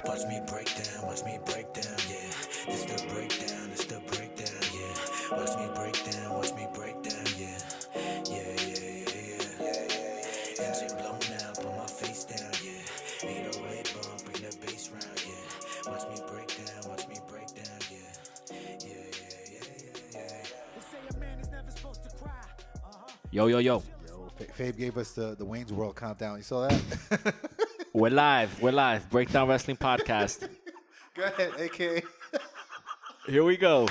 Watch me break down, yeah. This the breakdown, yeah. Watch me break down, yeah. Yeah. Engine blown out, put my face down, yeah. 808 bump, bring the bass round, yeah. Watch me break down, yeah. Yeah. They say a man is never supposed to cry. Yo. Yo, Fabe gave us the Wayne's World countdown. You saw that? We're live. Breakdown Wrestling Podcast. Go ahead, AKA. Here we go.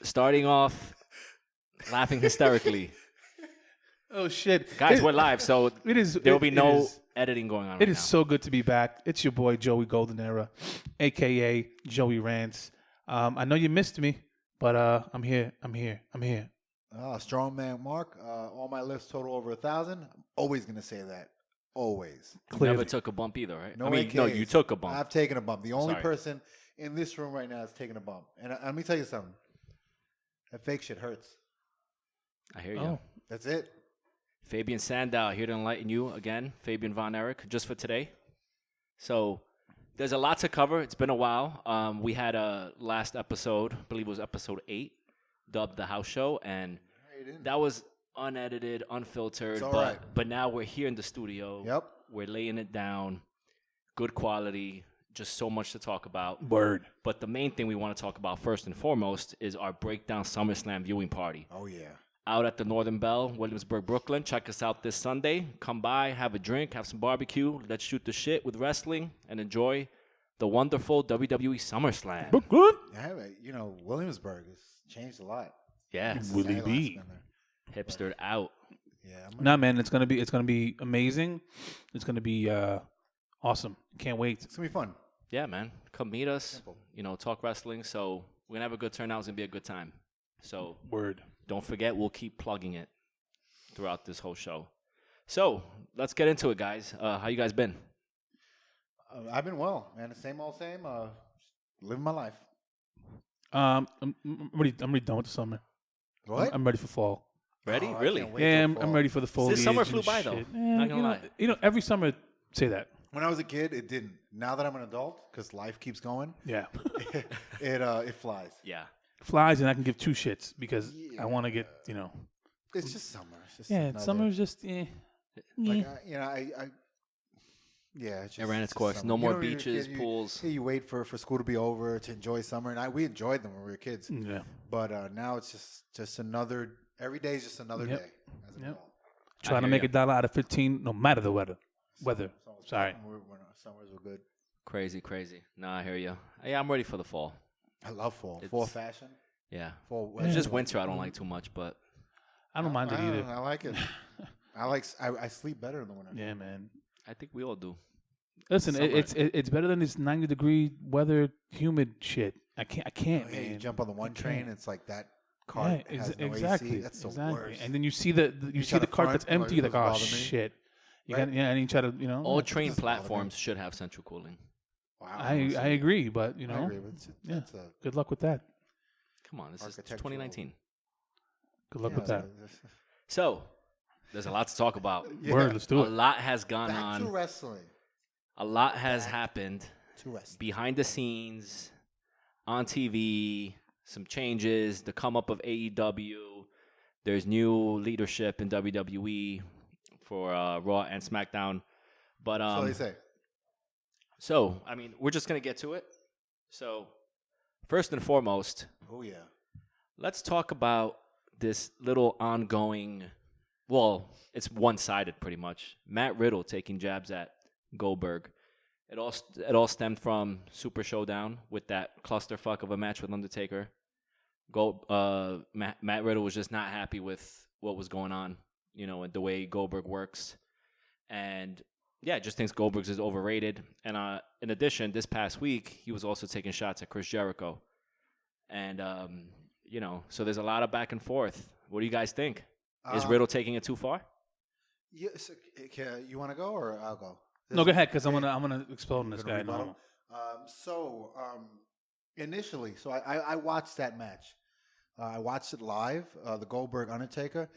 Starting off, laughing hysterically. Oh shit, Guys, we're live, so there will be no is- editing going on It right is now. so good to be back. It's your boy Joey Golden Era, aka Joey Rants. I know you missed me, but I'm here. Strongman Marc. All my lifts total over 1,000. I'm always gonna say that. Always. You Clearly. never took a bump either, right? No I mean, AKs. no, you took a bump. I've taken a bump. The only Sorry. person in this room right now is taking a bump. And let me tell you something. That fake shit hurts. I hear you. Oh. That's it. Fabian Sandow here to enlighten you again. Fabian Von Erich, just for today. So there's a lot to cover. It's been a while. We had a last episode, I believe it was episode 8, dubbed the house show, and that was unedited, unfiltered. It's all but right. but now we're here in the studio. Yep. We're laying it down. Good quality. Just so much to talk about. Word. But the main thing we want to talk about first and foremost is our Breakdown Summerslam viewing party. Oh yeah. Out at the Northern Bell, Williamsburg, Brooklyn. Check us out this Sunday. Come by, have a drink, have some barbecue. Let's shoot the shit with wrestling and enjoy the wonderful WWE SummerSlam. Brooklyn. Yeah, Williamsburg has changed a lot. Yeah, Will he Since I be? last been there. hipstered out. Yeah. Nah, man, it's gonna be amazing. It's gonna be awesome. Can't wait. It's gonna be fun. Yeah, man. Come meet us. Simple. Talk wrestling. So we're going to have a good turnout. It's going to be a good time. So Word. don't forget, we'll keep plugging it throughout this whole show. So let's get into it, guys. How you guys been? I've been well, man. The same old same. Living my life. I'm ready. I'm ready done with the summer. What? I'm ready for fall. Ready? Oh, I Really? can't wait Yeah, till I'm fall. ready for the fall. This summer flew by, though. Not gonna lie. Every summer say that. When I was a kid, it didn't. Now that I'm an adult, because life keeps going, Yeah. it flies. Yeah. Flies and I can give two shits because I want to get, It's just summer. It's just Yeah, another- summer's just, Like, yeah. It's just, It ran its just course. summer. No You more know, when you're a beaches, kid, pools. You wait for school to be over to enjoy summer, and we enjoyed them when we were kids. yeah. But now it's just another. Every day is just another Yep. day. As an Yep. adult. Trying to hear make ya. a dollar out of 15, no matter the weather. Sorry. Summers were good. Crazy. Nah, I hear you. Yeah, I'm ready for the fall. I love fall. It's- Fall fashion. Yeah. Fall. It's just winter I don't like too much, but I don't mind it either. I like it. I sleep better in the winter. Yeah, man. I think we all do. Listen, Summer. it's better than this 90-degree weather, humid shit. I can't, Yeah, man. you jump on the one I train, can't. it's like that cart Yeah, has no exactly. AC. That's the exactly. worst. And then you see the try to cart front, that's empty. You're like, doesn't oh bother me. shit. You Right. got, yeah, and you try to, All train doesn't bother me. platforms should have central cooling. Wow, I agree, but I agree, but yeah. that's a Good luck with that. Come on, this is Architectural. 2019. Good luck yeah, with that. So, there's a lot to talk about. Yeah. Word, let's A do it. lot has gone Back to on. wrestling. A lot has happened To wrestling. behind the scenes, on TV, some changes, the come up of AEW. There's new leadership in WWE for Raw and SmackDown. But So they say. so, I mean, we're just going to get to it. So, first and foremost, Oh yeah. let's talk about this little ongoing, well, it's one-sided pretty much. Matt Riddle taking jabs at Goldberg. It all stemmed from Super Showdown with that clusterfuck of a match with Undertaker. Matt Riddle was just not happy with what was going on, and the way Goldberg works. And yeah, just thinks Goldberg's is overrated. And in addition, this past week, he was also taking shots at Chris Jericho. And, so there's a lot of back and forth. What do you guys think? Is Riddle taking it too far? Yes. You want to go or I'll go? No, go ahead, because I'm gonna explode on this Gonna guy. rebuttal? No. Initially, I watched that match. I watched it live, the Goldberg Undertaker.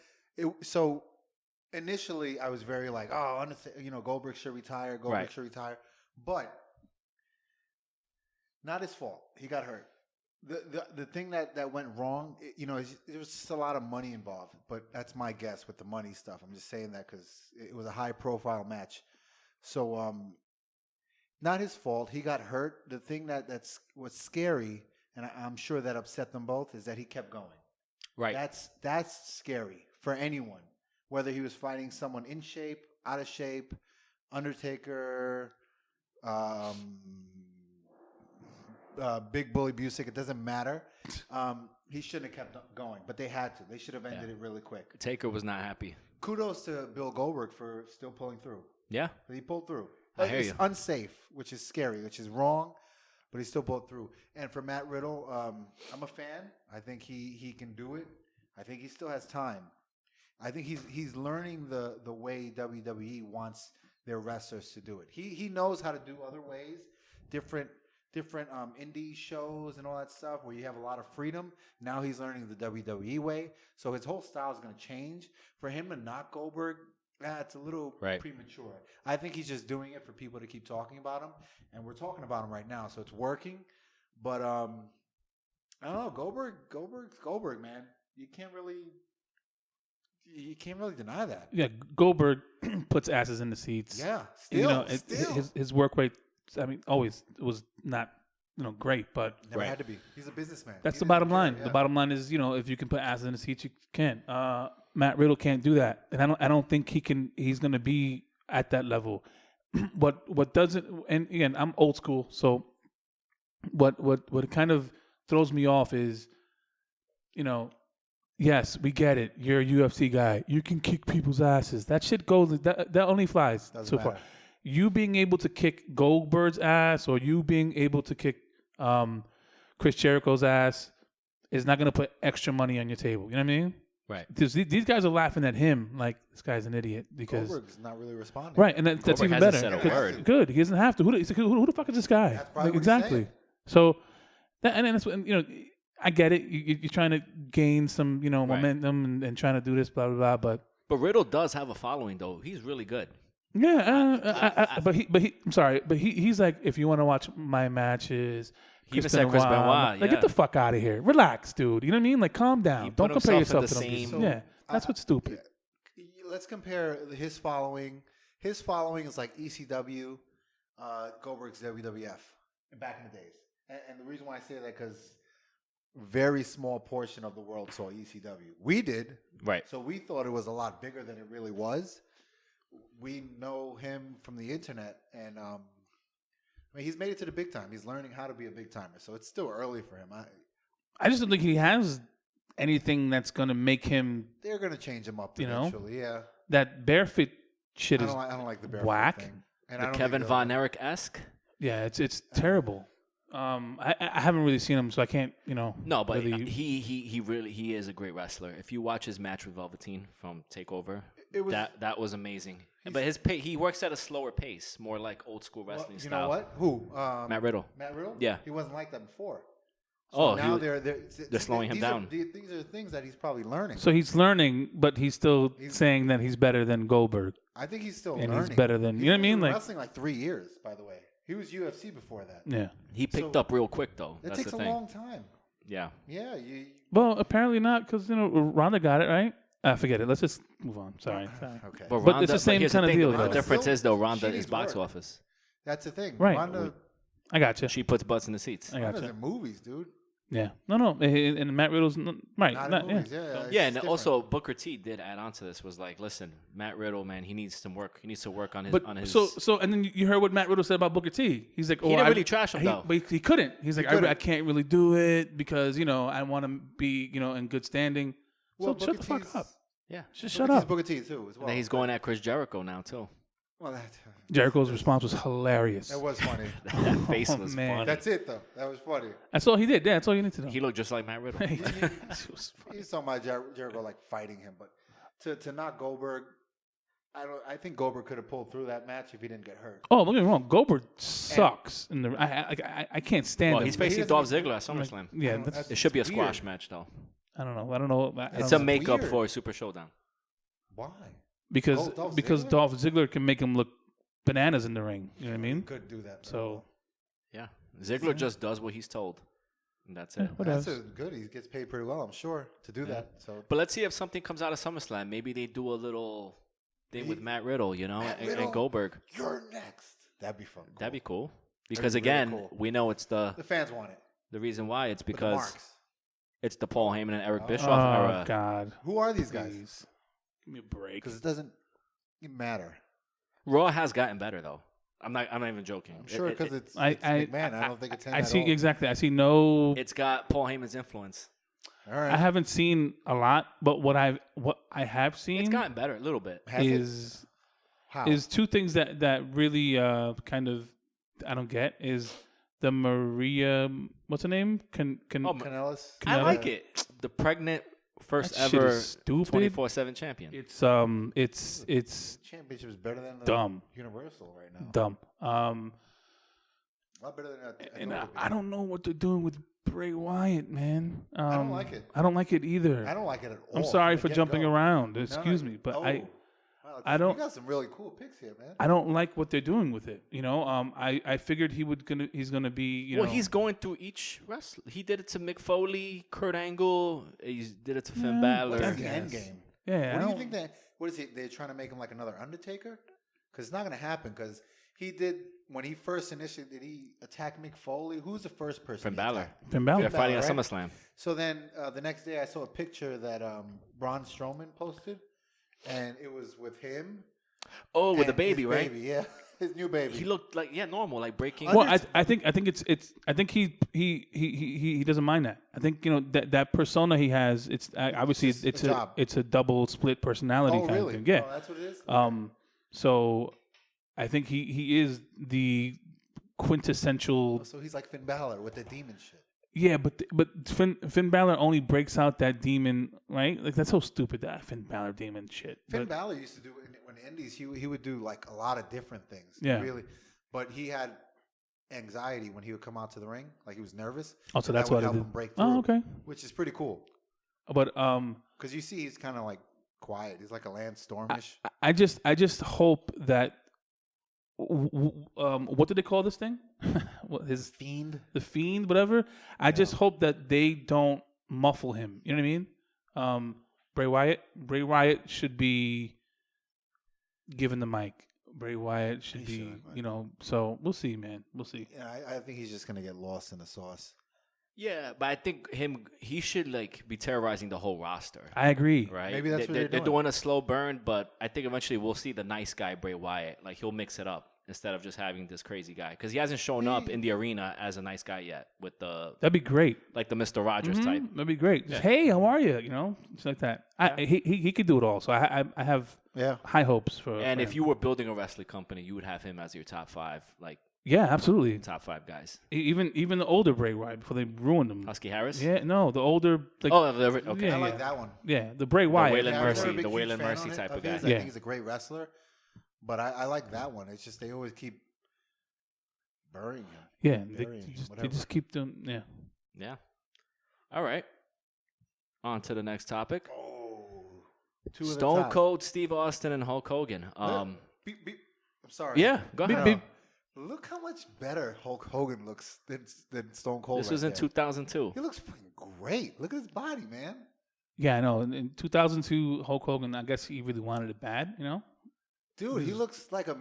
So initially I was very like, oh, Goldberg should retire. Goldberg Right. should retire. But not his fault. He got hurt. The thing that went wrong, there was just a lot of money involved. But that's my guess with the money stuff. I'm just saying that because it was a high profile match. So not his fault. He got hurt. The thing was scary, and I'm sure that upset them both, is that he kept going. Right. That's scary for anyone, whether he was fighting someone in shape, out of shape, Undertaker, Big Bully Busick. It doesn't matter. He shouldn't have kept going, but they had to. They should have ended it really quick. Taker was not happy. Kudos to Bill Goldberg for still pulling through. Yeah. He pulled through. I hear it's you. unsafe, which is scary, which is wrong, but he still pulled through. And for Matt Riddle, I'm a fan. I think he can do it. I think he still has time. I think he's learning the way WWE wants their wrestlers to do it. He knows how to do other ways, different indie shows and all that stuff where you have a lot of freedom. Now he's learning the WWE way, so his whole style is going to change. For him to knock Goldberg, it's a little premature. I think he's just doing it for people to keep talking about him, and we're talking about him right now, so it's working. But I don't know, Goldberg's Goldberg, man. You can't really deny that. Yeah, Goldberg puts asses in the seats. Yeah, still. His work rate, always was not, great, but Never had to be. He's a businessman. That's the bottom line. Yeah. The bottom line is, if you can put asses in the seats, you can. Matt Riddle can't do that, and I don't think he can. He's going to be at that level. What doesn't, and again, I'm old school, so what kind of throws me off is, yes, we get it. You're a UFC guy. You can kick people's asses. That shit goes. That only flies so far. You being able to kick Goldberg's ass, or you being able to kick Chris Jericho's ass, is not going to put extra money on your table. You know what I mean? Right. These guys are laughing at him like this guy's an idiot because Goldberg's not really responding. Right, and that's even better. Said a word. Good. He doesn't have to. Who the fuck is this guy? That's probably what he's exactly. saying. So and then that's what, I get it. You're trying to gain some, momentum and trying to do this, blah blah blah. But Riddle does have a following, though. He's really good. Yeah, but I'm sorry, but he's like, if you want to watch my matches, He even said Chris Benoit. Like, get the fuck out of here. Relax, dude. You know what I mean? Like, calm down. Don't compare yourself to them. Yeah, that's what's stupid. Let's compare his following. His following is like ECW, Goldberg's WWF back in the days. And the reason why I say that because very small portion of the world saw ECW. We did. Right. So we thought it was a lot bigger than it really was. We know him from the internet, and he's made it to the big time. He's learning how to be a big timer, so it's still early for him. I just don't think he has anything that's going to make him. They're going to change him up eventually. Yeah. That barefoot shit is. I don't like the barefoot whack. thing. And The Kevin Von Erich-esque? Yeah, it's terrible. I haven't really seen him, so I can't, No, but really... he is a great wrestler. If you watch his match with Velveteen from Takeover, that was amazing. But he works at a slower pace, more like old school wrestling style. You know what? Who? Matt Riddle. Matt Riddle? Yeah. He wasn't like that before. So now they're slowing him down. These are things that he's probably learning. So he's learning, but he's still saying that he's better than Goldberg. I think he's still and learning. He's better than, you know what I mean? Like wrestling like 3 years, by the way. He was UFC before that. Yeah. He picked up real quick, though. That That's takes the a thing. long time. Yeah. Yeah. Well, apparently not, because, Ronda got it, right? Forget it. Let's just move on. Sorry. Okay. But it's the same kind of deal, The though. difference is, though, Ronda She is needs box work. office. That's the thing. Right. Ronda, I got you. She puts butts in the seats. I got Ronda's you. in movies, dude. Yeah. No. And Matt Riddle's right. Not in movies. Yeah. Yeah, and also Booker T did add on to this. Was like, listen, Matt Riddle, man, he needs some work. He needs to work on his. So and then you heard what Matt Riddle said about Booker T. He's like, he didn't really trash him though. But he couldn't. He's like, I can't really do it because I want to be in good standing. Well, so shut the fuck up. Yeah, just shut up. Booker T too as well. And then he's going at Chris Jericho now too. Well, Jericho's response was hilarious. That was funny. That face was man. funny. That's it though. That was funny. That's all he did. Yeah, that's all you need to know. He looked just like Matt Riddle. He's talking about Jericho like fighting him, but to knock Goldberg, I think Goldberg could have pulled through that match if he didn't get hurt. Oh, don't get me wrong. Goldberg sucks. I can't stand him. He's facing Dolph Ziggler at SummerSlam. Yeah, it should be a squash match though. I don't know. It's a makeup for Super Showdown. Why? because Dolph because Ziggler? Dolph Ziggler can make him look bananas in the ring. You know what I mean? Could do that. So Yeah. Ziggler just does what he's told. And that's it. what That's else? good. He gets paid pretty well, I'm sure, to do that. So But let's see if something comes out of SummerSlam. Maybe they do a little thing with Matt Riddle, Matt and Riddle? Goldberg. you're next. That'd be fun. That'd be cool. Because be really again, cool. we know it's The fans want it. the reason why it's With the because marks. it's the Paul Heyman and Eric Bischoff Oh era. God! Who are these guys? Please. Give me a break. Because it doesn't matter. Raw has gotten better though. I'm not even joking. I'm sure because it's I- McMahon. I don't think it's him I at see all. exactly. I see no. it's got Paul Heyman's influence. All right. I haven't seen a lot, but what I have It's seen gotten better a little bit. Has it? is How? is two things that really kind of I don't get is the Maria, what's her name? Kanellis? I Canelo? like it. The pregnant first That shit ever is stupid. 24/7 champion. It's Championship is better than the dumb. Universal right now. dumb. A lot better than I And thought it would be. I don't know what they're doing with Bray Wyatt, man. I don't like it. I don't like it either. I don't like it at all. I'm sorry from for the jumping get-go. around. No, Excuse me, but oh. Wow, I don't- You got some really cool picks here, man. I don't like what they're doing with it. You know, I figured he's gonna be. You know, He's going through each wrestler. He did it to Mick Foley, Kurt Angle. He did it to Finn Balor. What's the Yes. end game? Yeah. What I do you don't- think that? What is he? They're trying to make him like another Undertaker? Because it's not going to happen. Because he did when he first initially did he attack Mick Foley? Who's the first person? Finn he Balor. attacked? Finn Balor. They're fighting at right? SummerSlam. So then the next day, I saw a picture that Braun Strowman posted, and it was with him. Oh, with the and baby, his right? Baby, yeah, his new baby. He looked like normal, like breaking. Well, I think it's I think he doesn't mind that. I think that persona he has. It's obviously just it's a job. it's a double split personality oh, kind really? of thing. Yeah. Oh, that's what it is. So I think he is the quintessential. So he's like Finn Balor with the demon shit. Yeah, but Finn Balor only breaks out that demon, right? Like that's so stupid, that Finn Balor demon shit. Finn But- Balor used to do when Indies. He would do like a lot of different things. Yeah. really. But he had anxiety when he would come out to the ring, like he was nervous. Oh, so and that's that what would I help did. him break through. Oh, okay. Which is pretty cool But because you see he's kind of like quiet. He's like a Lance Stormish. I just hope that what did they call this thing? What, his Fiend. the Fiend, whatever. I just hope that they don't muffle him. You know what I mean? Bray Wyatt should be given the mic. Bray Wyatt should He be, should, right. So we'll see, man. We'll see. Yeah, I think he's just gonna get lost in the sauce. Yeah, but I think he should like be terrorizing the whole roster. I agree. Right? Maybe that's what they're they're doing. doing a slow burn, but I think eventually we'll see the nice guy Bray Wyatt. Like he'll mix it up instead of just having this crazy guy because he hasn't shown up in the arena as a nice guy yet with the That'd be great. like the Mr. Rogers type. That'd be great. Just, hey, how are you? It's like that. He could do it all. So I have Yeah. high hopes for. And for if him. you were building a wrestling company, you would have him as your top 5, like yeah, absolutely. top 5 guys. Even the older Bray Wyatt before they ruined him. Husky Harris. Yeah, no, the older like Okay. Yeah, I like that one. the Bray Wyatt. Waylon Yeah, I'm Mercy, not a big the huge Waylon fan Mercy on it- type of of his. guy. I Yeah. think he's a great wrestler, but I like that one. It's just they always keep burying him. Yeah, Burying him, they whatever. just keep them. Yeah. Yeah. All right. On to the next topic. Oh, two of the Stone top. Cold Steve Austin and Hulk Hogan. Beep, beep. I'm sorry. Yeah, go Beep, ahead. beep. Look how much better Hulk Hogan looks than Stone Cold. This right was in there. 2002. He looks fucking great. Look at his body, man. Yeah, I know. In 2002, Hulk Hogan, I guess he really wanted it bad, Dude, he looks like $1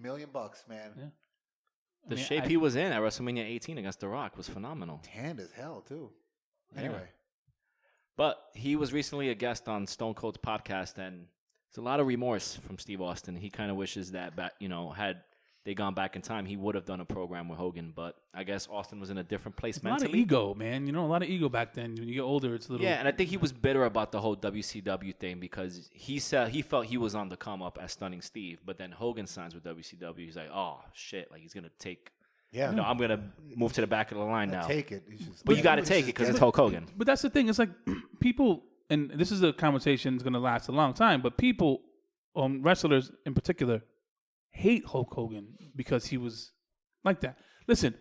million, man. Yeah. The I mean, shape he was in at WrestleMania 18 against The Rock was phenomenal. Tanned as hell, too. Yeah. Anyway. But he was recently a guest on Stone Cold's podcast, and there's a lot of remorse from Steve Austin. He kind of wishes that, had they gone back in time, he would have done a program with Hogan. But I guess Austin was in a different place A lot of mentally. ego, man. A lot of ego back then. When you get older, it's a little. Yeah, and I think he was bitter about the whole WCW thing because he said he felt he was on the come up as Stunning Steve, but then Hogan signs with WCW. He's like, oh shit, like he's gonna take. Yeah. I'm gonna move to the back of the line now. Take it. He's just- But you got to he's take just it because it's getting- Hulk Hogan. But that's the thing. It's like people, and this is a conversation that's going to last a long time. But people, wrestlers in particular, hate Hulk Hogan because he was like that. Listen,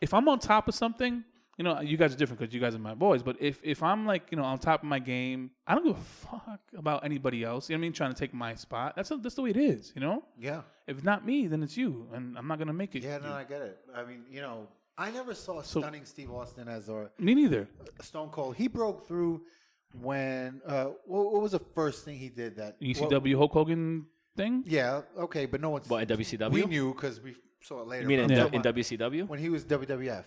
if I'm on top of something, you know, you guys are different because you guys are my boys. But if I'm like, you know, on top of my game, I don't give a fuck about anybody else. You know what I mean? Trying to take my spot. That's the way it is. You know? Yeah. If it's not me, then it's you, and I'm not gonna make it. Yeah, no, I get it. I mean, you know, I never saw stunning Steve Austin as Me neither. Stone Cold. He broke through when what was the first thing he did that ECW Hulk Hogan thing? Yeah, okay, but no one's What, in WCW? we knew because we saw it later. You mean but I'm in talking about WCW? when he was WWF?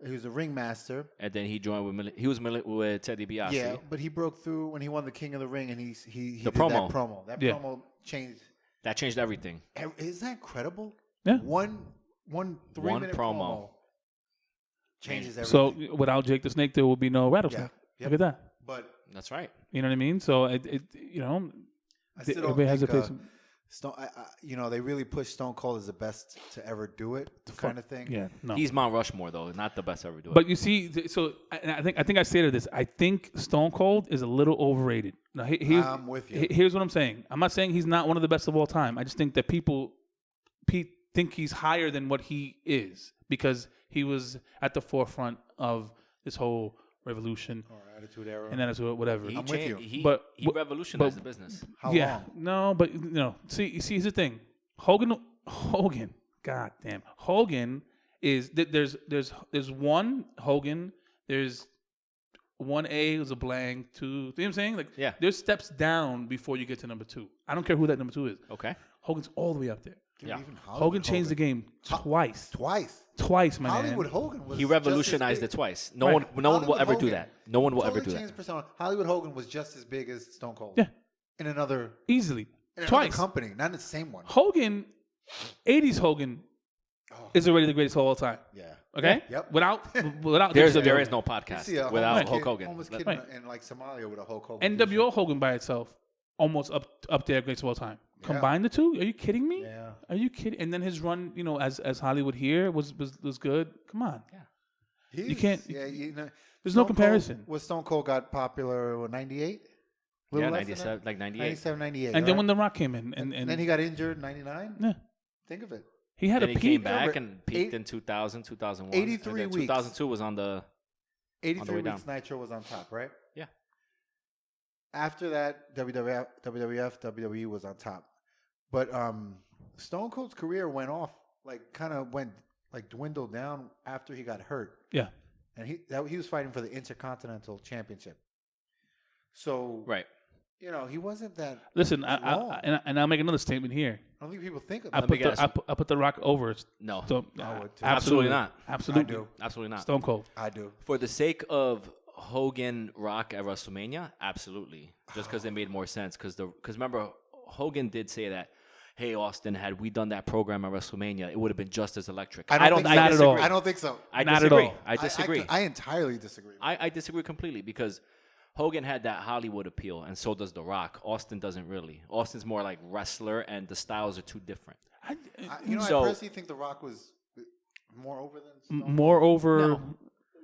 He was a ringmaster. And then he joined with Ted DiBiase. Yeah, but he broke through when he won the King of the Ring, and he The did promo. that promo. That Yeah. promo changed. That changed everything. Isn't that incredible? Yeah. One 3-minute promo. changes everything. So without Jake the Snake, there will be no Rattlesnake. Yeah. Look at that. But That's right. You know what I mean? So it you know, I still don't everybody has a think, place. Stone, you know, they really push Stone Cold as the best to ever do it, kind of thing. Yeah, no. He's Mount Rushmore, though. Not the best ever do it. But you see, so I think I stated this. I think Stone Cold is a little overrated. Now, I'm with you. Here's what I'm saying. I'm not saying he's not one of the best of all time. I just think that people think he's higher than what he is because he was at the forefront of this whole revolution Or Attitude Era. and then it's whatever. he I'm with you. He But- revolutionized but- the business. How yeah, long? no, but you know, see, here's the thing. Hogan, God damn, Hogan is there's one Hogan. There's 1A was a blank, 2. You know what I'm saying? Like, Yeah. there's steps down before you get to number 2. I don't care who that number 2 is. Okay. Hogan's all the way up there. Dude, Yeah. even Hogan changed the game twice. Twice, My Hollywood man. Hogan was He just as revolutionized big. it twice. No Right. one will Hollywood ever do Hogan that. No one will totally ever do changed that. persona. Hollywood Hogan was just as big as Stone Cold. Yeah. In another Easily. in Twice. another company, not in the same one. Hogan, 80s Hogan is already the greatest of all time. Yeah. Okay? Yep. Without There WCW. is no You podcast see a without homeless Hulk kid- Hogan. Homeless kid Right. in like Somalia with a Hulk Hogan. NWO Hogan by itself, almost up there, greatest of all time. Yeah. Combine the two? Are you kidding me? Yeah. Are you kidding? And then his run, you know, as Hollywood here was good. Come on. He's- can't- Yeah, you know, There's no Stone Cold- comparison. Was Stone Cold got popular in 98? Yeah, 97, like 98. 97, 98. And then right? when The Rock came in, and then he got injured in 99? yeah, Think of it. he had Then a he peak. came back Remember, and peaked in 2000, 2001. 83 and then weeks. 2002 was on the 83 way weeks Nitro was on top, right? Yeah. After that, WWF, WWE was on top. But Stone Cold's career went off, dwindled down after he got hurt. Yeah. And he was fighting for the Intercontinental Championship. So, right. you know, he wasn't that. Listen, long. and I'll make another statement here. I don't think people think of I that. me put the guess. I put The Rock over. No. So, I would too. Absolutely not. Absolutely. I do. Absolutely not. Stone Cold. I do. For the sake of Hogan Rock at WrestleMania, absolutely. Just because it made more sense. Because remember, Hogan did say that, hey, Austin, had we done that program at WrestleMania, it would have been just as electric. I don't think not at all. I don't think so. I Not at disagree. all. I disagree. I entirely disagree. I disagree completely because Hogan had that Hollywood appeal, and so does The Rock. Austin doesn't really. Austin's more like wrestler, and the styles are too different. I So- personally think The Rock was more over than Stone More over, No.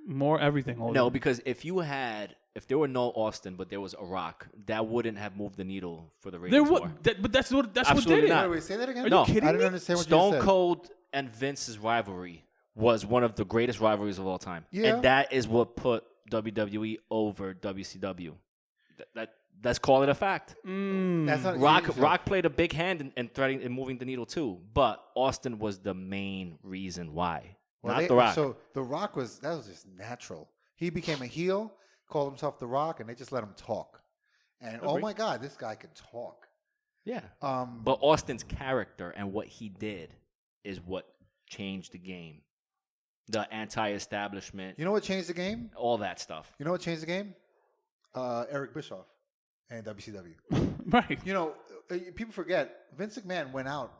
more everything. Over. No, because if there were no Austin, but there was a Rock, that wouldn't have moved the needle for the there ratings was, more. but that's what did Absolutely it. not. Wait, say that again? Are No. you kidding I didn't me? understand what you Stone said. Cold and Vince's rivalry was one of the greatest rivalries of all time. Yeah. And that is what put WWE over WCW. Let's call it a fact. That's not Rock played a big hand in threading and moving the needle too, but Austin was the main reason why, not The Rock. So The Rock was just natural. He became a heel, called himself The Rock, and they just let him talk. And oh Agreed. my God, this guy can talk. Yeah. Um, But Austin's character and what he did is what changed the game. The anti-establishment, you know what changed the game? all that stuff. You know what changed the game? Eric Bischoff and WCW. Right. You know, people forget Vince McMahon went out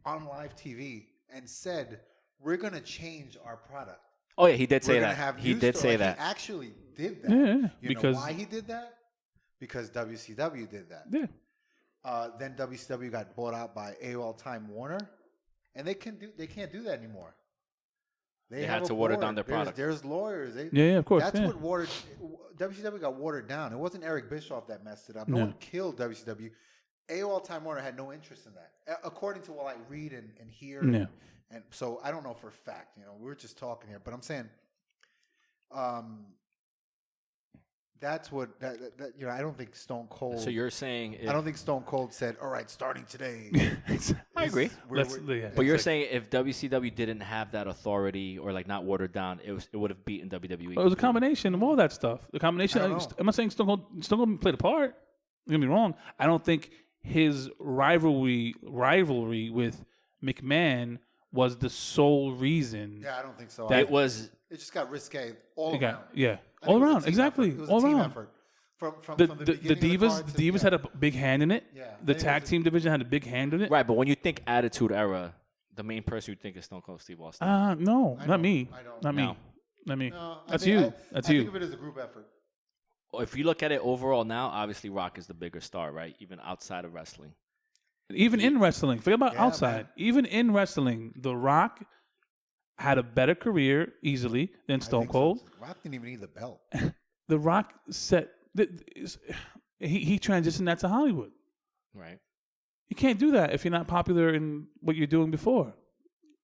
on live TV and said, "We're going to change our product. Oh yeah, he did say We're gonna that. have He new did sto-" say Like, that. He actually did that. Yeah, You because- know why he did that? Because WCW did that. Yeah. Then WCW got bought out by AOL Time Warner, and they can't do that anymore. They have had a to water board. down their product. There's lawyers. Yeah, of course. That's yeah. what WCW got watered down. It wasn't Eric Bischoff that messed it up. No No. one killed WCW. AOL Time Warner had no interest in that, according to what I read and hear. Yeah. And so I don't know for a fact. You know, we're just talking here, but I'm saying That's what that I don't think Stone Cold. So you're saying I don't think Stone Cold said, "All right, starting today." I agree. But you're like, saying if WCW didn't have that authority or like not watered down, it would have beaten WWE. It was a combination of all that stuff. The combination. I'm not saying Stone Cold played a part. Don't get me wrong. I don't think his rivalry with McMahon was the sole reason. Yeah, I don't think so. It was. It just got risque all around. Yeah, all around. Exactly. It was all a team around. effort. From The beginning Divas, of the Divas had a big hand in it. Yeah. The tag team division had a big hand in it. Right, but when you think Attitude Era, the main person you think is Stone Cold Steve Austin. No, not me. I don't. Not me. No. Not me. No, That's you. That's you. I think of it as a group effort. If you look at it overall now, obviously Rock is the bigger star, right? Even outside of wrestling. Even in wrestling, forget about Yeah, outside. man. Even in wrestling, The Rock had a better career easily than Stone Cold. Rock didn't even need the belt. The Rock he transitioned that to Hollywood. Right. You can't do that if you're not popular in what you're doing before.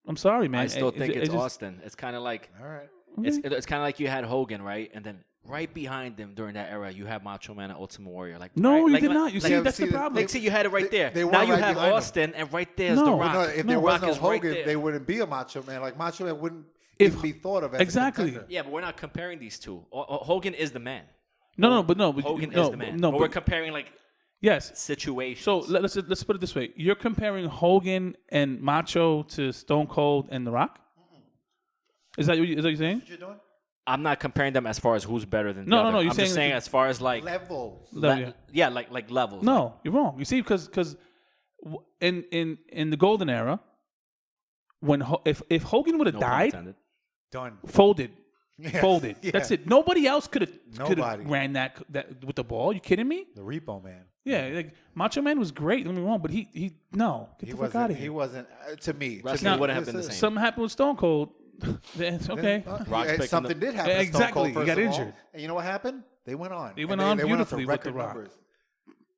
I'm sorry, man. I still think it's just- Austin. It's kind of like All right. it's kind of like you had Hogan, right? And then right behind him during that era, you have Macho Man and Ultimate Warrior. Like No, right, you like, did like- not. You like- see, that's the problem. Like, see, you had it right there. They Now weren't you right have behind him. Austin, and right there's The No. Rock. No, if The there was Rock no is right Hogan, there. they wouldn't be a Macho Man. Like Macho Man wouldn't If- even be thought of as Exactly. a contender. Yeah, but we're not comparing these two. Hogan is the man. But Hogan is the man. No, but we're comparing like yes. situations. So let's put it this way: you're comparing Hogan and Macho to Stone Cold and The Rock. Is that what you're saying? What you're doing? I'm not comparing them as far as who's better than the No, other. no, you're I'm just saying- saying as far as like Levels. Yeah. like levels. No, you're wrong. You see, because in the golden era, when if Hogan would have No pun died, intended. Done. folded. Yeah. Folded. Yeah. That's it. Nobody else could Nobody. have ran that with the ball. You kidding me? The Repo Man. Yeah, like Macho Man was great. Don't get me wrong, but he no, get He the fuck wasn't. out of here. He wasn't. To me. Wrestling wouldn't have been the same. Something happened with Stone Cold. It's okay. Rock's picking Something the- did happen. to Stone Exactly. Cold, He first got of all. injured. And you know what happened? They went on. They And went on they beautifully went with The record Rock. numbers.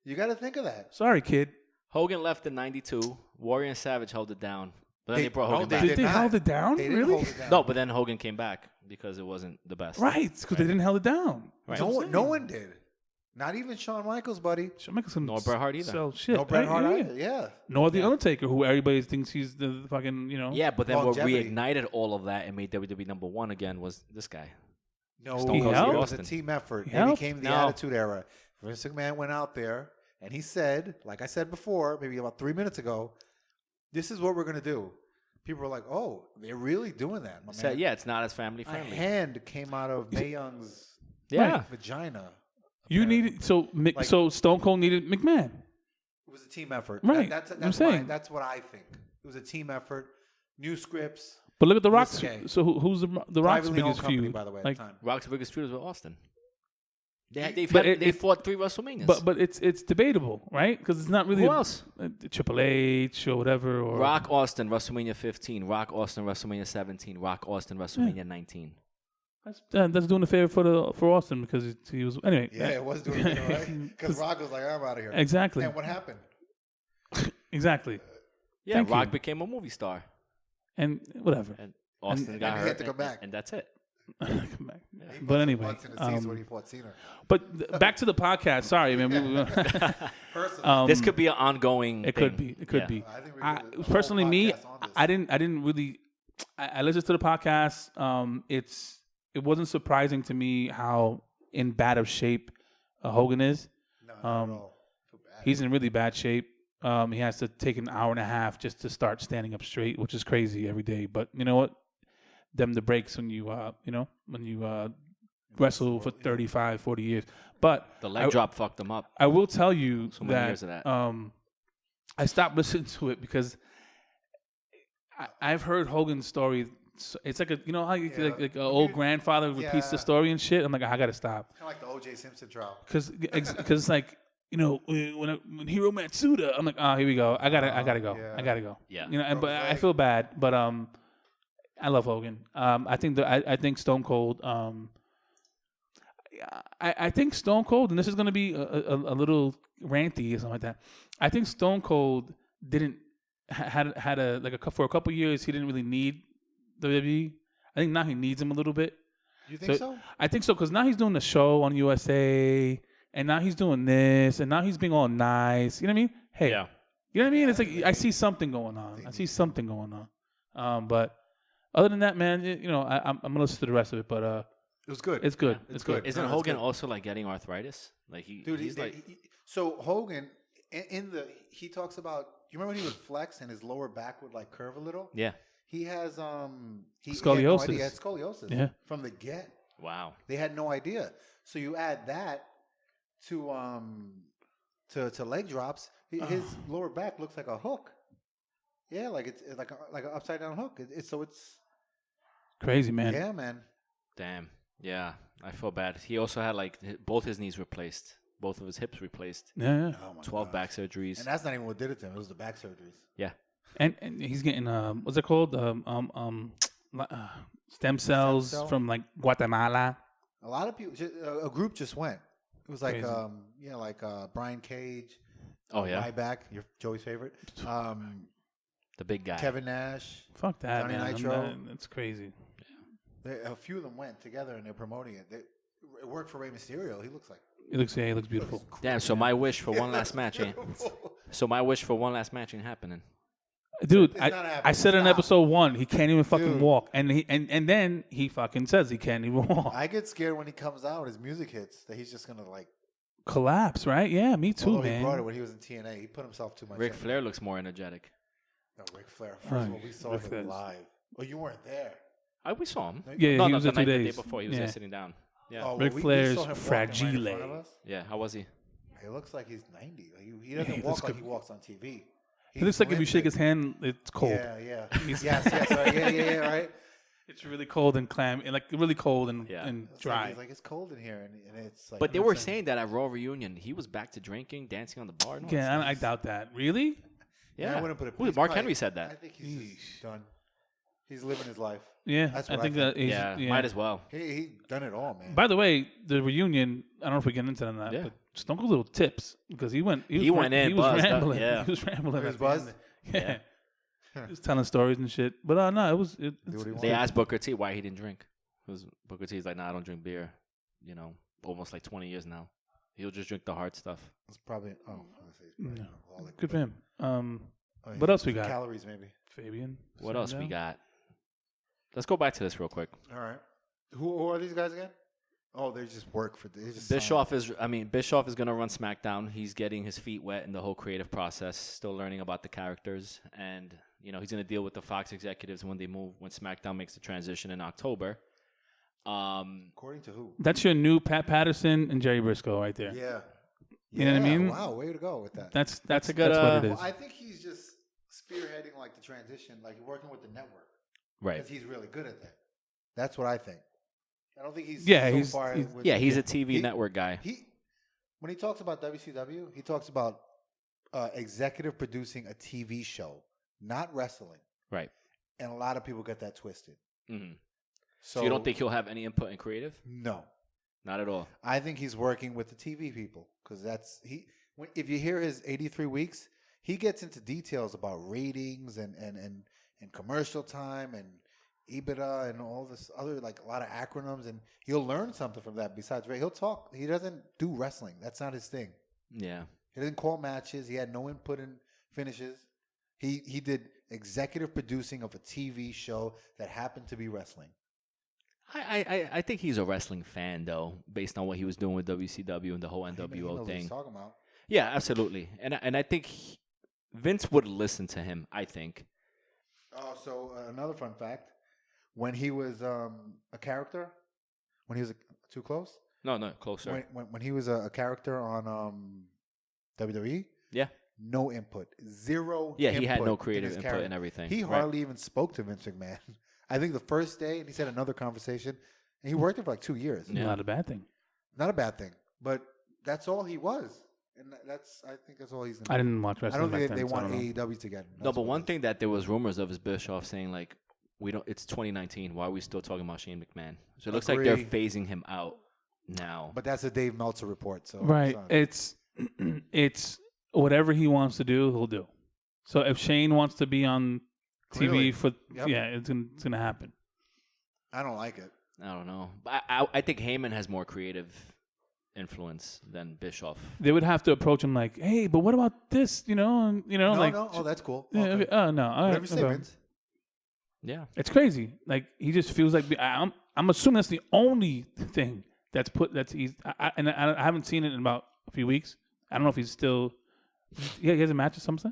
You got to think of that. Sorry, kid. Hogan left in '92. Warrior and Savage held it down, but then they brought no, Hogan they back. Did did they not. hold it down? They didn't Really? hold it down. No, but then Hogan came back because it wasn't the best. Right, because they didn't hold it down. Right. No one did. Not even Shawn Michaels, buddy. Shawn Michaels couldn't Nor Bret Hart either. sell shit. No Bret Hart right? either. Yeah. Nor the Undertaker, who everybody thinks he's the fucking Yeah, but then what Longevity. reignited all of that and made WWE *1 again was this guy. No, Stone Cold it Steve was a Austin. team effort. He It helped? became the No. Attitude Era. Vince McMahon went out there and he said, like I said before, maybe about 3 minutes ago, this is what we're going to do. People were like, oh, they're really doing that, my So, man. yeah, it's not as family A friendly. hand came out of Mae Young's Yeah, vagina. You apparently. needed so Like- so Stone Cold needed McMahon. It was a team effort. Right. That's I'm saying. that's what I think. It was a team effort. New scripts. But look at the Rock's. Risque. So who's the Rock's Privately owned biggest company, feud? by the way, Like, at the time. Rock's biggest feud was with Austin. They But fought 3 WrestleManias. but it's debatable, right? Because it's not really Who else? Triple H or whatever. Or Rock Austin WrestleMania 15, Rock Austin WrestleMania 17, Rock Austin WrestleMania 19. That's doing a favor for Austin because he was anyway. Yeah, it was doing it, right? Because Rock was like, I'm out of here. Exactly. And what happened? Exactly. Yeah, Thank Rock you. became a movie star, And whatever. and Austin and got he hurt, had to come back. and that's it. Come back. He But must anyway, have once in the season when he fought Cena. but back to the podcast. Sorry, man. Personally, This could be an ongoing. It thing. could be. It could Yeah. be. I think we could do a whole Personally, me, podcast on this. I didn't really. I listened to the podcast. It wasn't surprising to me how in bad of shape Hogan is. No, not at all. Feel bad. He's in really bad shape. He has to take an hour and a half just to start standing up straight, which is crazy every day. But you know what? Them the breaks when you wrestle for 35, 40 years. But The leg drop fucked him up. I will tell you So many years of that. I stopped listening to it because I've heard Hogan's story. It's like how like an old grandfather repeats the Yeah. story and shit. I'm like, I gotta stop Kind of like the O.J. Simpson trial. because it's like when Hiro Matsuda, I'm like, oh, here we go. I gotta go. yeah. I gotta go. Yeah. And but I like- feel bad, but I love Hogan. I think Stone Cold. I think Stone Cold, and this is gonna be a little ranty or something like that. I think Stone Cold had a for a couple years he didn't really need WWE. I think now he needs him a little bit. You think so? I think so because now he's doing the show on USA, and now he's doing this, and now he's being all nice. You know what I mean? Hey, Yeah. you know what I mean? It's like I see something going on. I see something going on. But other than that, man, I'm gonna listen to the rest of it. But It was good. it's good. Yeah. It's good. Isn't No, it's Hogan good. also like getting arthritis? Like he's like so Hogan he talks about. You remember when he would flex and his lower back would like curve a little? yeah. He has he Scoliosis. He had, no idea. He had scoliosis. Yeah. From the get. Wow. They had no idea. So you add that to leg drops. His lower back looks like a hook. Yeah, like it's like an upside down hook. It's Crazy, man. yeah, man. Damn. Yeah. I feel bad. He also had like both his knees replaced, both of his hips replaced, Yeah. Oh my 12 gosh. back surgeries. And that's not even what did it to him. It was the back surgeries. Yeah. And he's getting what's it called? Stem cells cell? from like Guatemala. A lot of people. A group just went. It was like Crazy. Brian Cage. Oh yeah. Ryback, your Joey's favorite. The big guy. Kevin Nash. Fuck that, Johnny man. Nitro. That's crazy. A few of them went together and they're promoting it. It worked for Rey Mysterio. He looks like. He looks beautiful. Damn. So my wish for one last match ain't. So my wish for one last match ain't happening. Dude, It's not I happening. said in Stop. episode 1 he can't even fucking Dude. walk, and then he fucking says he can't even walk. I get scared when he comes out. His music hits that he's just gonna like. Collapse, right? Yeah, me too, Although he brought it man. when he was in TNA. He put himself too much. Ric in. Flair looks more energetic. No, Ric Flair. First of all, we saw Ric him Flair's- live. Oh, you weren't there. We saw him. Yeah, No, he no, was the there 2 night the day days. before he was yeah. there sitting down. Yeah. Oh, well, Ric we Flair's saw him walking right in fragile. front of us. Yeah. How was he? He looks like he's 90. Like he doesn't he walk looks like good. he walks on TV. It looks like if you shake his hand. hand, it's cold. Yeah. yes, right. Yeah, right. It's really cold and clam, and like really cold and, Yeah. and It's dry. Like, he's like, it's cold in here, and it's like. But they were saying that at Raw Reunion, he was back to drinking, dancing on the bar. and all that Yeah, stuff. I doubt that. Really? Yeah. I wouldn't put it. Who- he's Mark probably- Henry said I that. think he's just done. He's living his life. Yeah, That's I what I think think. that. He's, Yeah, yeah, might as well. He done it all, man. By the way, the reunion. I don't know if we get into that, Yeah. but Stone Cold little tips because he went. He went in, He was buzzed up, rambling. yeah. He was rambling. He was at the end. buzzed? Yeah. He was telling stories and shit. But no, it was. Do what he They wants. asked Booker T why he didn't drink. Booker T's like, nah, I don't drink beer. You know, almost like 20 years now. He'll just drink the hard stuff. It's probably. Oh, I was gonna say he's probably No. an alcoholic, Good but- for him. oh, What yeah, else we got? Calories, maybe. Fabian. What else we Sandow? got? Let's go back to this real quick. All right. Who are these guys again? Oh, they just work for. They just Bischoff is going to run SmackDown. He's getting his feet wet in the whole creative process, still learning about the characters. And, he's going to deal with the Fox executives when SmackDown makes the transition in October. According to who? That's your new Pat Patterson and Jerry Briscoe right there. Yeah. You know what I mean? Wow, way to go with that. That's a good, That's what it is. Well, I think he's just spearheading like the transition, like working with the network, Right. because he's really good at that. That's what I think. I don't think he's Yeah, so he's- far he's- with Yeah, he's a TV He- network guy. When he talks about WCW, he talks about executive producing a TV show, not wrestling. Right. And a lot of people get that twisted. hmm So So you don't think he'll have any input in creative? No, Not at all. I think he's working with the TV people because that's he. If you hear his 83 weeks, he gets into details about ratings and commercial time and EBITDA and all this other like a lot of acronyms, and he'll learn something from that. Besides, he'll talk. He doesn't do wrestling. That's not his thing. Yeah. He doesn't call matches. He had no input in finishes. He did executive producing of a TV show that happened to be wrestling. I think he's a wrestling fan, though, based on what he was doing with WCW and the whole He knows NWO what thing. he's talking about. Yeah, absolutely. And I think Vince would listen to him, I think. Oh, so another fun fact: when he was a character, when he was too close, No, closer. when he was a character on WWE, Yeah. no input, zero. Yeah, he had input no in creative his input character. and everything. He Right. hardly even spoke to Vince McMahon. I think the first day, and he said another conversation, and he worked there for like 2 years. Yeah. Not a bad thing. Not a bad thing, but that's all he was, and I think that's all he's. I didn't watch I wrestling. don't back think then, they so I want don't know. AEW to get him. No, That's but what one it is. thing that there was rumors of is Bischoff saying, like, it's 2019. Why are we still talking about Shane McMahon? So it looks like they're Agree. phasing him out now. But that's a Dave Meltzer report. So Right. it's It's whatever he wants to do, he'll do. So if Shane wants to be on TV Clearly. for Yep. yeah, it's gonna happen. I don't like it. I don't know. I think Heyman has more creative influence than Bischoff. They would have to approach him like, "Hey, but what about this?" No, like, no. Oh, that's cool. Yeah, Okay. oh no, all Whatever right, you say, okay. Vince. Yeah, it's crazy. Like he just feels like I'm assuming that's the only thing that's easy. I haven't seen it in about a few weeks. I don't know if he's still. Yeah, he has a match or something.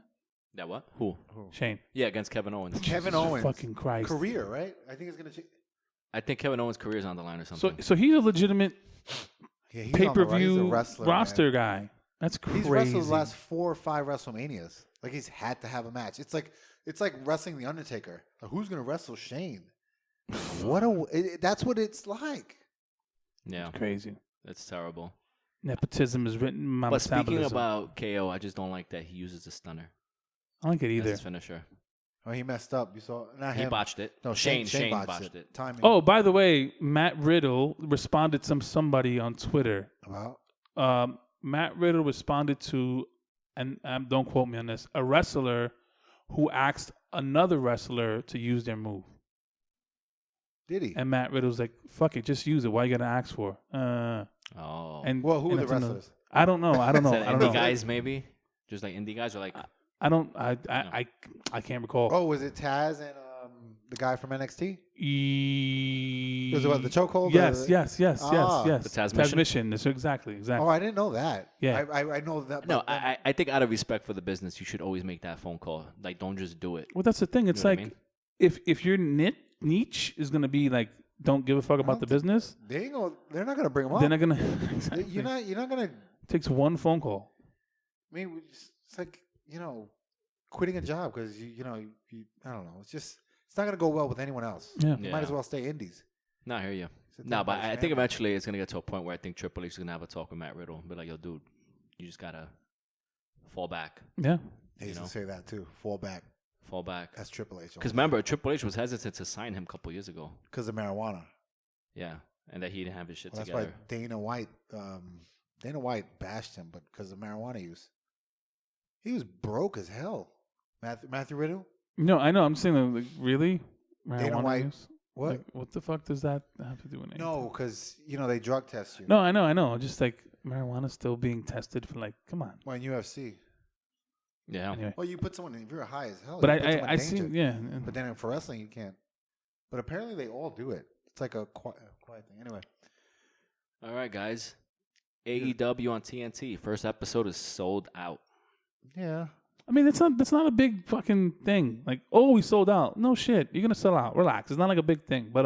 That what? Who? Shane. Yeah, against Kevin Owens. Kevin Owens. Fucking Christ. Career, right? I think it's gonna change. I think Kevin Owens' career is on the line or something. So he's a legitimate Yeah, he's pay per on the right. He's a view wrestler, roster man. guy. That's crazy. He's wrestled the last 4 or 5 WrestleManias. Like he's had to have a match. It's like wrestling the Undertaker. Like, who's gonna wrestle Shane? That's what it's like. Yeah, Crazy. that's terrible. Nepotism is written in my But speaking metabolism. about KO, I just don't like that he uses a stunner I don't like it as either. his finisher. Oh, he messed up. You saw? Not He him. botched it. No, Shane botched it. Timing. Oh, by the way, Matt Riddle responded to somebody on Twitter. About? Matt Riddle responded to, and don't quote me on this, a wrestler who asked another wrestler to use their move. Did he? And Matt Riddle's like, "Fuck it, just use it. Why you gotta ask for?" Oh. And Well, who and are the that's another- wrestlers? I don't know. I don't know. Is that I don't indie know. guys maybe? Just like indie guys or like I don't. I can't recall. Oh, was it Taz and the guy from NXT? E- Was it what, the chokehold? Yes, Or yes. The Tazmission? That's exactly. Oh, I didn't know that. Yeah. I know that. No, but then- I think out of respect for the business, you should always make that phone call. Like, don't just do it. Well, that's the thing. It's know what like I mean? if your niche is gonna be like, don't give a fuck about the business, They're not gonna bring him up. they're not gonna. Exactly. You're not gonna. It takes one phone call. I mean, it's like quitting a job because you I don't know. It's not gonna go well with anyone else. Yeah. You might as well stay indies. No, I hear you. Sit No, there but by his I think family. eventually it's gonna get to a point where I think Triple H is gonna have a talk with Matt Riddle and be like, "Yo, dude, you just gotta fall back, Yeah. He used know? to say that too. Fall back. fall back." That's Triple H. Because remember, Triple H was hesitant to sign him a couple years ago. Because of marijuana. Yeah, and that he didn't have his shit Well, that's together. why Dana White bashed him, but because of marijuana use. He was broke as hell. Matthew Riddle. No, I know. I'm saying, like, really? Dana Marijuana White- use? What? Like, what the fuck does that have to do with anything? No, because they drug test you. No, I know. Just like marijuana's still being tested for, like, come on. Well, in UFC. Yeah, Anyway. Well, you put someone if you're high as hell. But you put someone I in see, danger. yeah. But then for wrestling, you can't. But apparently, they all do it. It's like a quiet thing. Anyway, All right, guys. AEW on TNT. First episode is sold out. yeah. I mean, that's not a big fucking thing. Like, oh, we sold out. No shit. You're gonna sell out. Relax. It's not like a big thing. But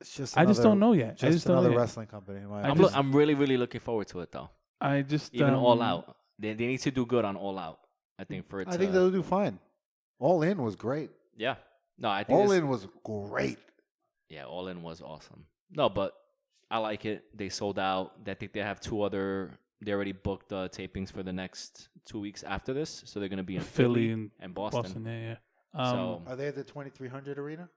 It's just. I just don't know yet. I just don't know another yet. wrestling company. In my I opinion. I'm really, really looking forward to it though. I just Even All Out. They need to do good on All Out. I think for it. I think they'll do fine. All In was great. Yeah. No, I think All this- In was great. Yeah, All In was awesome. No, but I like it. They sold out. I think they have 2 other. They already booked tapings for the next 2 weeks after this, so they're going to be in Philly Philly and Boston. Yeah. So Are they at the 2300 arena?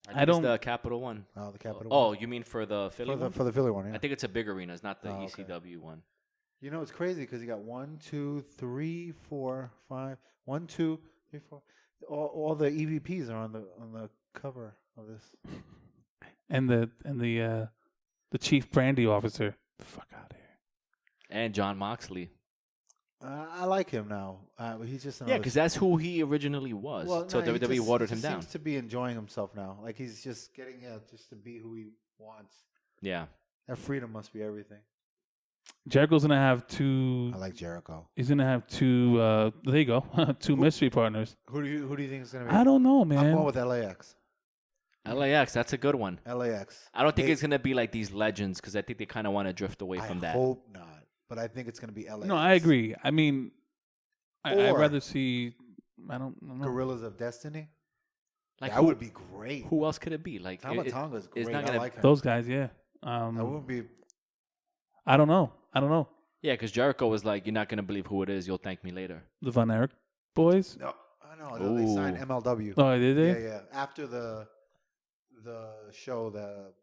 think I don't- It's the Capital one. Oh, the Capitol. Oh, you mean for the Philly one? for the Philly one. Yeah. I think it's a big arena. It's not the Oh, okay. ECW one. It's crazy because you got 1, 2, 3, 4, 5. 1, 2, 3, 4. All the EVPs are on the cover of this. And the chief brandy officer. Fuck out of here. And John Moxley. I like him now. He's just Yeah, another because that's who he originally was. So no, he WWE just- watered he him just down. Seems to be enjoying himself now. Like he's just getting just to be who he wants. Yeah. That freedom must be everything. Jericho's gonna have 2. I like Jericho. He's gonna have 2. There you go. 2 mystery partners. Who do you think is gonna be? I don't know, I'm man. going with LAX. LAX, that's a good one. LAX. I don't think it's going to be like these legends because I think they kind of want to drift away from I that. hope not, but I think it's gonna be LAX. No, I agree. I mean, I'd Or- rather see. I don't know. Gorillas of Destiny. Like That would be great. Who else could it be? Like Tama Tonga's great. it's not I gonna- like him. Those guys, yeah. That wouldn't be. I don't know. Yeah, because Jericho was like, "You're not going to believe who it is. You'll thank me later." The Von Erich boys. No, no, they signed Ooh. MLW. Oh, did they? Yeah. After the show, the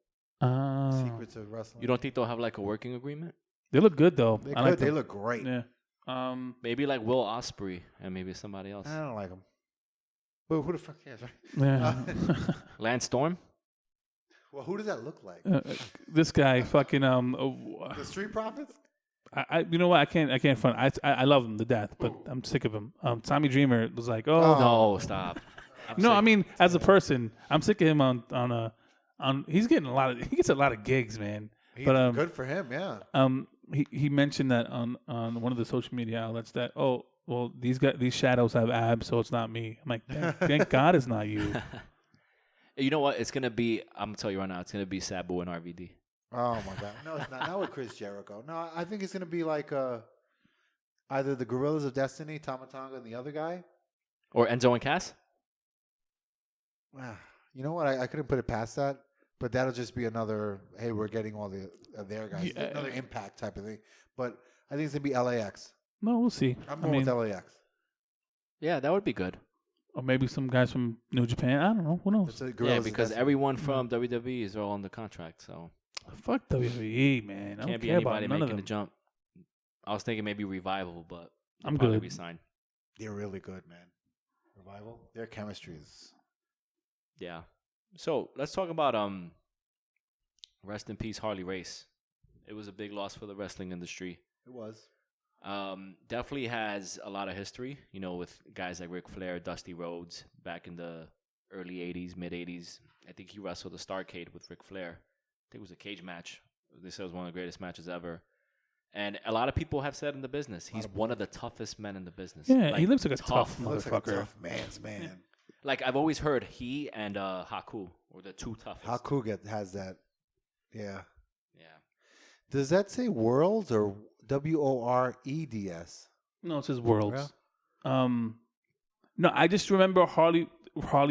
Uh, Secrets of Wrestling. You don't think they'll have like a working agreement? They look good though. They I could. like They them. look great. Yeah. Maybe like Will Ospreay and maybe somebody else. I don't like them. But who the fuck cares, right? Yeah. Lance Storm? Well, who does that look like? This guy, fucking The Street Profits? you know what? I can't front. I love him to death, but I'm sick of him. Tommy Dreamer was like, oh No, stop. no, I mean as a person, I'm sick of him on he gets a lot of gigs, man. But Good for him, yeah. he mentioned that on one of the social media outlets that these shadows have abs, so it's not me. I'm like, thank God it's not you. You know what? It's gonna be. I'm gonna tell you right now. It's gonna be Sabu and RVD. Oh my God! No, it's not. Not with Chris Jericho. No, I think it's gonna be like either the Gorillas of Destiny, Tama Tonga, and the other guy. Or Enzo and Cass. You know what? I couldn't put it past that, but that'll just be another. Hey, we're getting all the their guys. Yeah. Another Impact type of thing. But I think it's gonna be LAX. No, we'll see. I'm going with LAX. Yeah, that would be good. Or maybe some guys from New Japan. I don't know. Who knows? It's a Yeah, Gorillas of because Destiny. everyone from WWE is all under contract, so Fuck WWE, man. I don't can't be care about anybody none of making the them. jump. I was thinking maybe Revival, but I'm probably good. Resign. They're really good, man. Revival. Their chemistry is. Yeah. So let's talk about rest in peace Harley Race. It was a big loss for the wrestling industry. It was. Definitely has a lot of history, with guys like Ric Flair, Dusty Rhodes back in the early 80s, mid 80s. I think he wrestled a Starrcade with Ric Flair. I think it was a cage match. They said it was one of the greatest matches ever. And a lot of people have said in the business, he's one of the toughest men in the business. Yeah, he looks like a tough Looks like a motherfucker. tough man's man. Like I've always heard he and Haku were the two toughest. Haku has that. Yeah. Yeah. Does that say Worlds or WOREDS? No, it says Worlds. No, I just remember Harley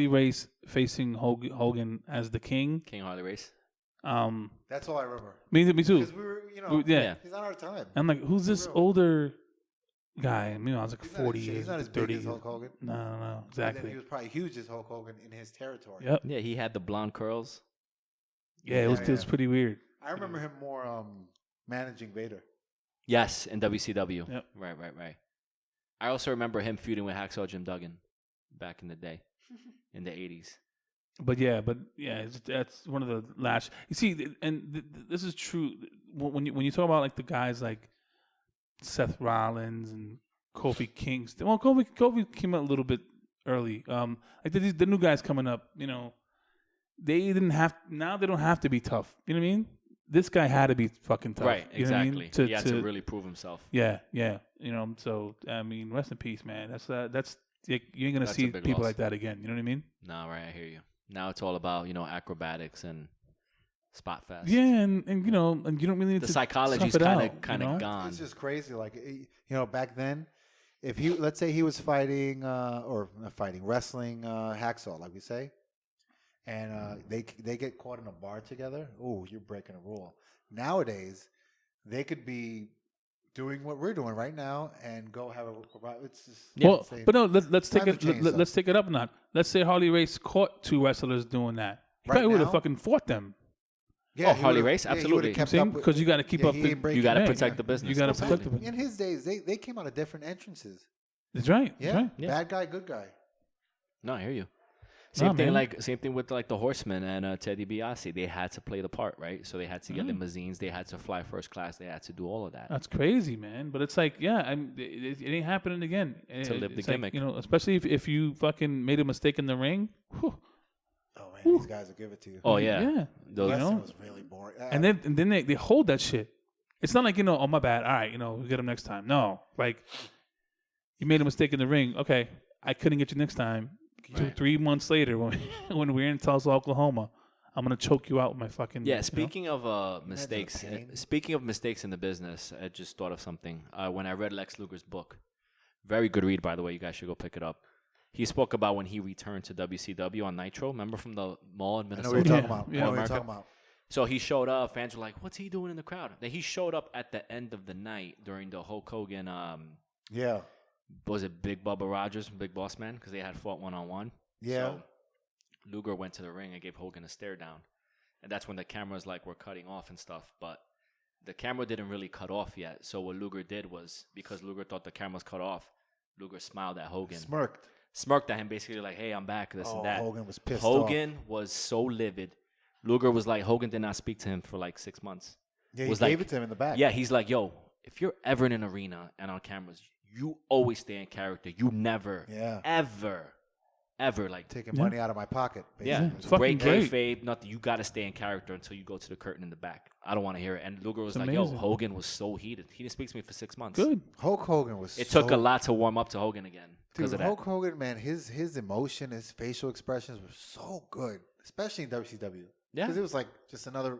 Race facing Hogan as the king. King Harley Race. That's all I remember. Me too. Because we were, Yeah. he's on our time. I'm like, who's this real. older guy? I mean, I was like He's 40 not, years, he's not as 30 big as years. Hulk Hogan. No, And then exactly. he was probably huge as Hulk Hogan in his territory. Yep. Yeah, he had the blonde curls. Yeah, it was pretty weird. I remember him more managing Vader. Yes, in WCW. Yep. Right. I also remember him feuding with Hacksaw Jim Duggan back in the day, in the 80s. But that's one of the last. You see, and this is true when you talk about like the guys like Seth Rollins and Kofi Kingston. Well, Kofi came out a little bit early. Like the new guys coming up, they didn't have. Now they don't have to be tough. You know what I mean? This guy had to be fucking tough. Right, You know what I exactly. mean? He had to really prove himself. Yeah. So I mean, rest in peace, man. That's you ain't gonna That's a see big people loss. like that again. You know what I mean? No, right, I hear you. Now it's all about, acrobatics and spot fest. Yeah, and you don't really need The to psychology's tough it kind out, of you know? gone. It's just crazy. Like, back then, if let's say he was fighting, or not fighting, wrestling Hacksaw, like we say, and they get caught in a bar together, oh, you're breaking a rule. Nowadays, they could be doing what we're doing right now and go have a. It's just insane. But no, let's take Times it. have changed, Let's take it up a notch. Let's say Harley Race caught two wrestlers doing that. He Right probably would have now? fucking fought them. Yeah, Harley would've- Race? he Absolutely. would've kept See? up with- Because you got to keep up. he The, ain't breaking- You got to Yeah, protect yeah. the business. You gotta Absolutely. protect the In his days, they came out of different entrances. That's right. Yeah, That's right. Yeah. bad guy, good guy. No, I hear you. Nah, Same thing with like the Horsemen and Teddy DiBiase. They had to play the part, right? So they had to get limousines. They had to fly first class. They had to do all of that. That's crazy, man. But it's like, yeah, it ain't happening again. To live the It's like, gimmick. especially if you fucking made a mistake in the ring. Whew, Oh man, these guys will give it to you. Oh yeah. Yeah. Those, Wrestling was really boring. And then they hold that shit. It's not like, oh, my bad. All right, we'll get him next time. No. Like, you made a mistake in the ring. Okay, I couldn't get you next time. Right. 3 months later, when we're in Tulsa, Oklahoma, I'm going to choke you out with my fucking... Yeah, speaking of mistakes, pain. speaking of mistakes in the business, I just thought of something. When I read Lex Luger's book, very good read, by the way, you guys should go pick it up. He spoke about when he returned to WCW on Nitro. Remember from the mall in I know Minnesota? what you're Yeah, talking about. yeah. I know what you're America. talking about. So he showed up. Fans were like, "What's he doing in the crowd?" Then he showed up at the end of the night during the Hulk Hogan. Yeah, Was it Big Bubba Rogers, Big Boss Man? Because they had fought 1-on-1. yeah. So Luger went to the ring and gave Hogan a stare down, and that's when the cameras were cutting off and stuff. But the camera didn't really cut off yet. So what Luger did was, because Luger thought the cameras cut off, Luger smiled at Hogan, Smirked. smirked at him, basically like, "Hey, I'm back." This Oh, and that. Hogan was pissed Hogan was so livid. Luger was like, Hogan did not speak to him for like 6 months. Yeah, he was gave like- it to him in the back. Yeah, he's like, yo, if you're ever in an arena and on cameras, you always stay in character. You never, ever like taking money out of my pocket. yeah, It's fucking break great. kayfabe. Nothing. You got to stay in character until you go to the curtain in the back. I don't want to hear it. And Luger was It's like, yo, amazing. Hogan was so heated. He didn't speak to me for 6 months. Good. Hulk Hogan was. It so, took a lot to warm up to Hogan again because Dude, of that. Hulk Hogan, man, his emotion, his facial expressions were so good, especially in WCW. Yeah. Because it was like just another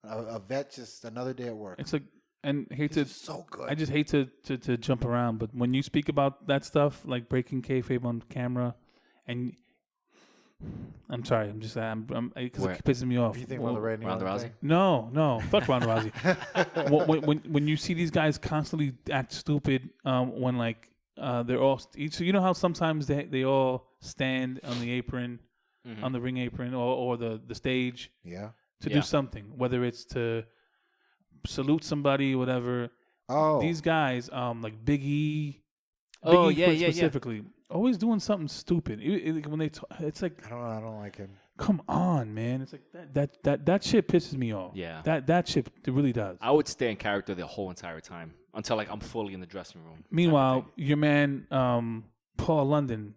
a vet, just another day at work. It's like, and hate to. He's so good. I just hate to jump around, but when you speak about that stuff, like breaking kayfabe on camera, and I'm sorry, because Where? it pisses me off. you think about the Randy Ronda Orton Rousey? thing? No, fuck Ronda Rousey. when you see these guys constantly act stupid, when like they're all so you know how sometimes they all stand on the apron, on the ring apron or the stage Yeah. to Yeah. do something, whether it's to salute somebody, whatever. Oh, These guys, like Big E, Oh, Big E yeah, yeah, yeah. specifically, always doing something stupid. When they it's like, I don't like him. come on, man. It's like that shit pisses me off. Yeah. That shit it really does. I would stay in character the whole entire time until like I'm fully in the dressing room. Meanwhile, your man Paul London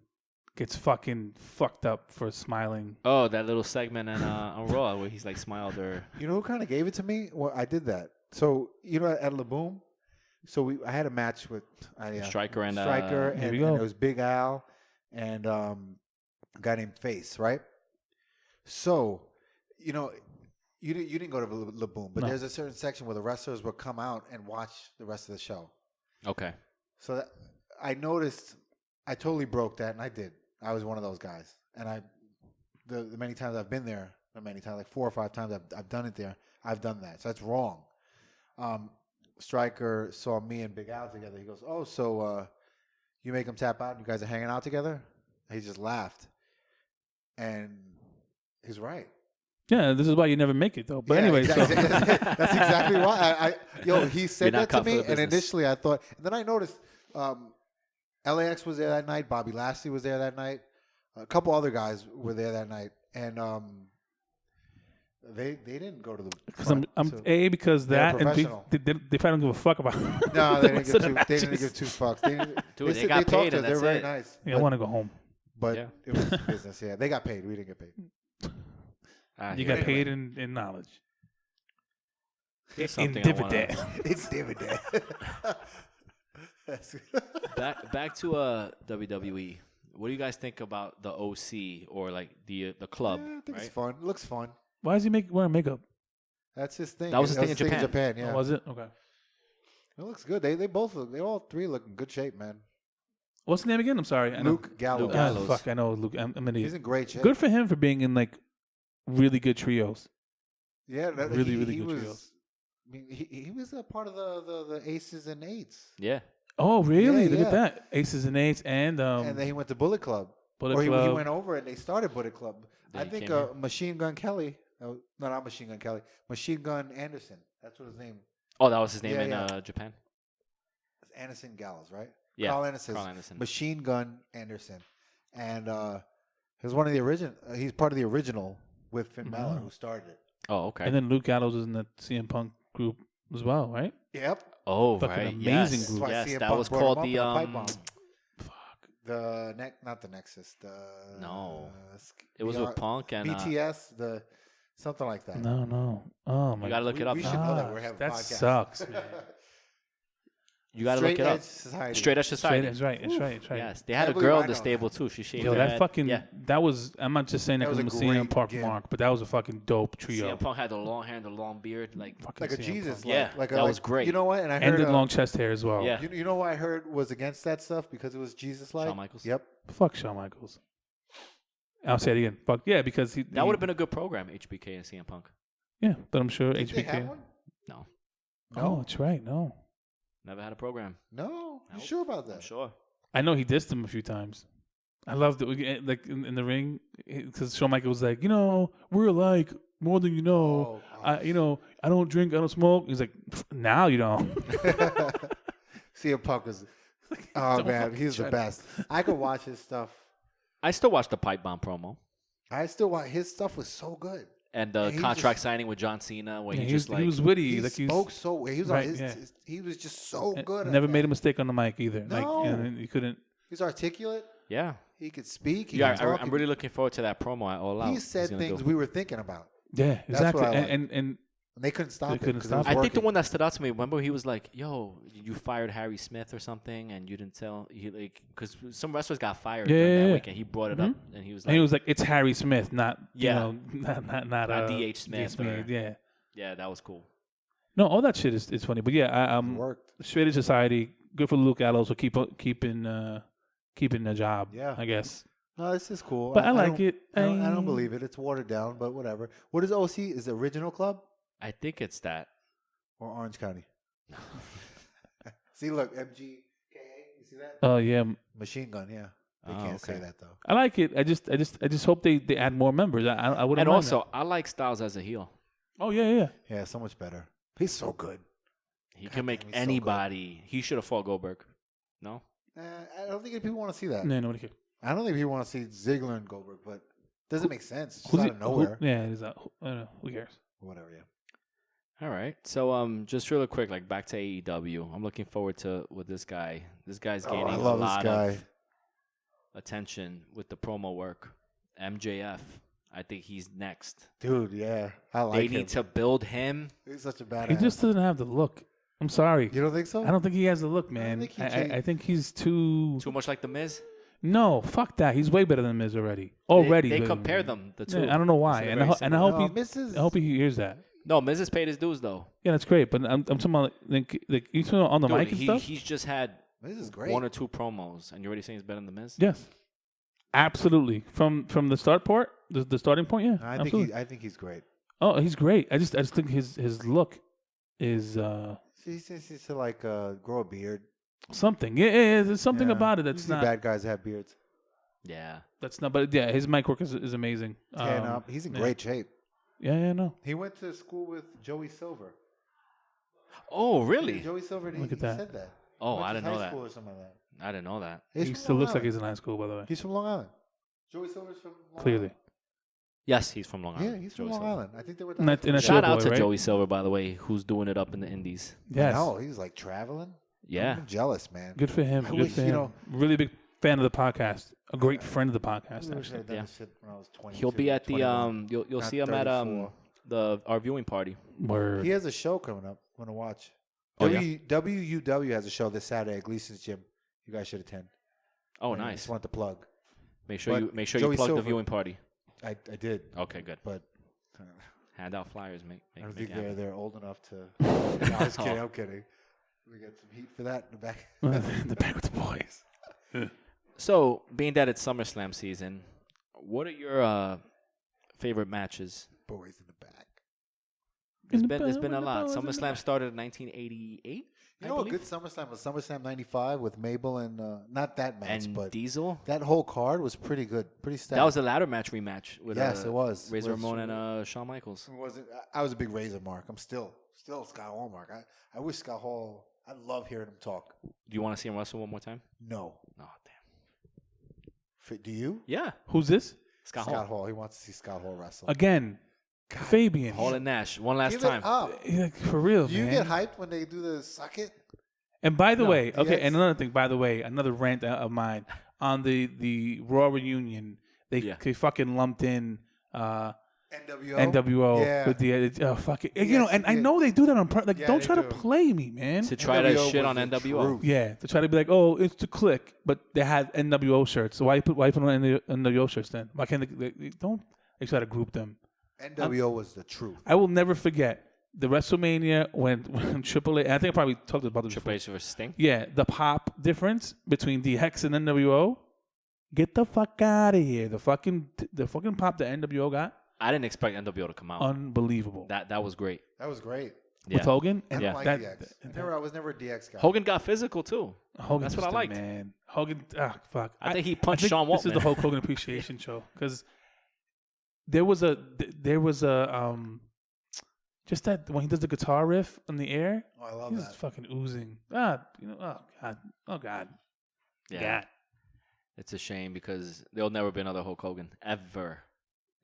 gets fucking fucked up for smiling. Oh, that little segment on Raw where he's like smiled or You know who kind of gave it to me? Well, I did that. So you know at La Boom, so I had a match with Striker and Striker, Here and, we go. and it was Big Al and a guy named Face, right? So, you know, you didn't go to La Boom, but No. there's a certain section where the wrestlers would come out and watch the rest of the show. okay. So that, I noticed, I totally broke that, and I did. I was one of those guys, and the many times I've been there, not many times, like 4 or 5 times I've done it there. I've done that, so that's wrong. Stryker saw me and Big Al together. He goes, "Oh, so you make him tap out? And you guys are hanging out together?" He just laughed, and he's right. Yeah, this is why you never make it though. But Yeah, anyway, exactly. so, That's exactly why. He said You're not that to cut for me, the and business. initially I thought, and then I noticed LAX was there that night. Bobby Lashley was there that night. A couple other guys were there that night, and they didn't go to the. because front, I'm so- because they're that and professional. they probably don't give a fuck about. No, the they rest of the didn't give matches. 2 fucks. They, Dude, they said- got talked paid to and us. They're that's very it. nice. Yeah, I want to go home. But Yeah. it was business. Yeah, they got paid. We didn't get paid. You got paid in knowledge. Here's In something I wanna- dividend. It's dividend. back to WWE. What do you guys think about the OC or like the club? I think right? it's fun. It looks fun. Why does he wearing makeup? That's his thing. That was his thing in Japan. Yeah, Oh, was it? Okay. it looks good. They both look. They all 3 look in good shape, man. What's the name again? I'm sorry. I know. Luke Gallows. Luke Ah, Gallows. fuck, I know. Luke. I'm an He's idiot. in great shape. Good for him for being in like really good trios. Yeah, Really, really he good was. trios. I mean, he was a part of the Aces and Eights, Yeah. Oh, really? Yeah, Look yeah. at that. Aces and Eights and and then he went to Bullet Club. Bullet or he Club. went over and they started Bullet Club. Then I he think came here. Machine Gun Kelly. No, not Machine Gun Kelly. Machine Gun Anderson. That's what his name. Oh, that was his name Yeah, in yeah. Japan. It's Anderson Gallows, right? Yeah. Carl Anderson. Carl Anderson. Machine Gun Anderson, and he was one of the original. He's part of the original with Finn Balor, who started it. Oh, okay. And then Luke Gallows was in the CM Punk group as well, right? Yep. oh, fucking right. amazing Yes. group. That's why Yes, CM that Punk was brought called him the up in a pipe bomb. Fuck. Not the Nexus. No. It was with Punk and BTS. Something like that. No. Oh my. you gotta look it up. we now. should know that we're having a That podcast. sucks, man. You gotta Straight look it up. Edge Society. Straight Edge Society. It's right. It's right. It's right. Yes, they had I a believe girl I in the know stable too. She shaved Yo, her that head. fucking yeah. that was. I'm not just saying that That because was I'm a CM great Punk gig. Mark, but that was a fucking dope trio. CM Punk had the long hair, and the long beard, like Fucking Like a CM Jesus. Punk. Yeah, like that a, was great. You know what? And I And heard the long chest hair as well. Yeah. You know why I heard was against that stuff because it was Jesus-like. Shawn Michaels? Yep. Fuck Shawn Michaels. I'll say it again. Fuck yeah, because that would have been a good program. HBK and CM Punk. Yeah, but I'm sure Did they have HBK. one? No, Oh, that's right. No, never had a program. No. You Nope. sure about that? I'm sure. I know he dissed him a few times. I loved it. Like in the ring, because Shawn Michaels was like, we're like more than you know. Oh, I don't drink, I don't smoke. He's like, now you don't. CM Punk is. Oh Don't man, fucking he's the try to- best. I could watch his stuff. I still watch the pipe bomb promo. I still watch his stuff was so good. And the he contract just- signing with John Cena, where he he just was witty. He Like spoke so. He was right, on yeah. he was just so good. never at made a that. mistake on the mic either. No. Like, you couldn't. He's articulate. yeah. He could speak. He Yeah, could talk. I'm really looking forward to that promo at All Out. He said He's gonna things go- we were thinking about. Yeah, exactly. what I like. And And they couldn't stop They it. couldn't 'cause stop was it. I think the working. one that stood out to me. Remember, he was like, "Yo, you fired Harry Smith or something, and you didn't tell." He like because some wrestlers got fired Yeah, during yeah, that yeah. week, and he brought it up, and he was like, and he was like, "It's Harry Smith, not Yeah. not Not D.H. Smith or- Yeah, "Yeah, that was cool." no, all that shit is funny. But yeah, It worked. Straight Edge Society, good for Luke Gallows for keeping the job. Yeah. I guess. No, this is cool. But I like it. I don't believe it. It's watered down, but whatever. What is OC? Is it Original Club I think it's that. or Orange County? See, look, MGKA. You see that? Oh yeah, Machine Gun. Yeah, they Oh, can't say okay. that though. I like it. I just hope they add more members. I wouldn't. And mind also, I like Styles as a heel. that. Oh yeah. Yeah, so much better. He's so good. He God can make damn, he's so good. anybody. He should have fought Goldberg. No, I don't think people want to see that. No, nobody cares. I don't think people want to see Ziggler and Goldberg, but it doesn't make sense. It's just Who's out it- of nowhere. yeah, it is. I don't know. Who cares? Whatever. Yeah. all right. So just real quick, like back to AEW. I'm looking forward to with this guy. This guy's gaining I a love this lot guy. of attention with the promo work. MJF. I think he's next. Dude, yeah. I like They him. need to build him. He's such a badass. He just doesn't have the look. I'm sorry. You don't think so? I don't think he has the look, man. think he I changed- think he's too. Too much like the Miz. No, fuck that. He's way better than Miz already. Already. They better than compare Miz. them, the two. Yeah, I don't know why, They're and very I hope No, he. Mrs. I hope he hears that. No, Miz has paid his dues though. Yeah, that's great. But I'm talking about like you talking on the Dude, mic and stuff. he's just had This is great. one or two promos, and you're already saying he's better than the Miz. Yes, absolutely. From the start part, the starting point. Yeah, I absolutely. think he's great. Oh, he's great. I just think his look is He seems to like grow a beard. something. Yeah. There's something Yeah. about it that's Usually not. bad guys have beards. Yeah. That's not. But yeah, his mic work is amazing. Tan up. He's in yeah. great shape. Yeah, no. He went to school with Joey Silver. Oh, really? Joey Silver. Look He at that. said that. Oh, Went I to didn't know high that. school or something like that. I didn't know that. He's He from still Long looks like Island. he's in high school, by the way. He's from Long Island. Joey Silver's from Long Clearly. Island. Yes, he's from Long Island. Yeah, he's from Joey Long Silver. Island. I think they were. And that Shout Show out boy, to right? Joey Silver, by the way, who's doing it up in the Indies. Yes. No, he's like traveling. Yeah. I'm jealous, man. Good for him. I Good wish, for you him. know- Really big fan of the podcast. A great friend of the I podcast, wish I actually. had done Yeah. this shit when I was 22, He'll be at the 21. you'll Not see him at 34. our viewing party. Word. He has a show coming up. I'm gonna watch. Oh, yeah? WUW has a show this Saturday at Gleason's Gym. You guys should attend. Oh, I nice. just want to plug. Make sure But you make sure Joey you plug the Silver- viewing party. I did, Okay, good. but Hand out flyers, make I don't make think it happen. they're old enough to. No, I was kidding. I'm kidding. We get some heat for that in the back. the back with the boys. So, being that it's SummerSlam season, what are your favorite matches? Boys in the back. There's been a lot. SummerSlam started in 1988. You know, a good SummerSlam was SummerSlam '95 with Mabel and not that match, and but Diesel. that whole card was pretty good, pretty stacked. That was a ladder match rematch with Yes, it was. Razor With- Ramon and Shawn Michaels. It wasn't. I was a big Razor Mark. I'm still Scott Hall Mark. I wish Scott Hall. I love hearing him talk. Do you want to see him wrestle one more time? No, Oh damn. Do you? Yeah, Who's this? Scott Scott Hall. Hall. He wants to see Scott Hall wrestle. Again, Fabian. Hall and Nash. One last Give time. it up. Like, for real, Do you man. get hyped when they do the suck it? And by the No, way, okay, DX. and another thing, by the way, another rant of mine on the Raw reunion, Yeah. they fucking lumped in NWO. NWO Yeah. with the fucking you Yes, know, and I yeah. know they do that on like Yeah, don't they try to do. play me, man. To try to NWO shit was on the NWO. truth. Yeah, to try to be like, oh, it's the click, but they had NWO shirts. So why put on NWO shirts then? Why can't they don't they try to group them? NWO was the truth. I will never forget the WrestleMania when Triple A. I think I probably talked about this Triple before. H versus Sting. Yeah, the pop difference between DX and NWO. Get the fuck out of here. The fucking pop that NWO got, I didn't expect NWO to come out. unbelievable. That was great. That was great. Yeah. With Hogan, I and don't like that, DX. I was never a DX guy. Hogan got physical too. Hogan That's what just I a liked. Man, Hogan. Ah, fuck. I think he punched Sean This is Waltman. the Hulk Hogan appreciation show because there was a just that when he does the guitar riff in the air, Oh, I love he's that. fucking oozing. Oh god. Yeah. It's a shame because there'll never be another Hulk Hogan ever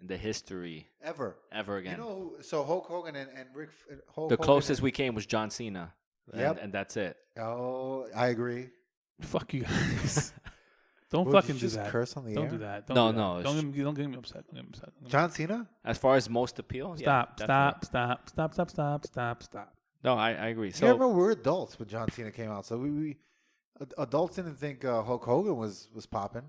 in the history ever again. You know, so Hulk Hogan and Rick. Hulk The Hogan closest we came was John Cena. Yep. And that's it. Oh, I agree. Fuck you guys. Don't Well, did fucking you do just that. curse on the Don't air? do that. No, Don't do no, that. it's- Don't get me upset. Don't get me upset. John Cena? As far as most appeal, Stop. yeah, Stop. definitely. Stop. No, I agree. So, yeah, So remember we were adults when John Cena came out, so we adults didn't think Hulk Hogan was popping.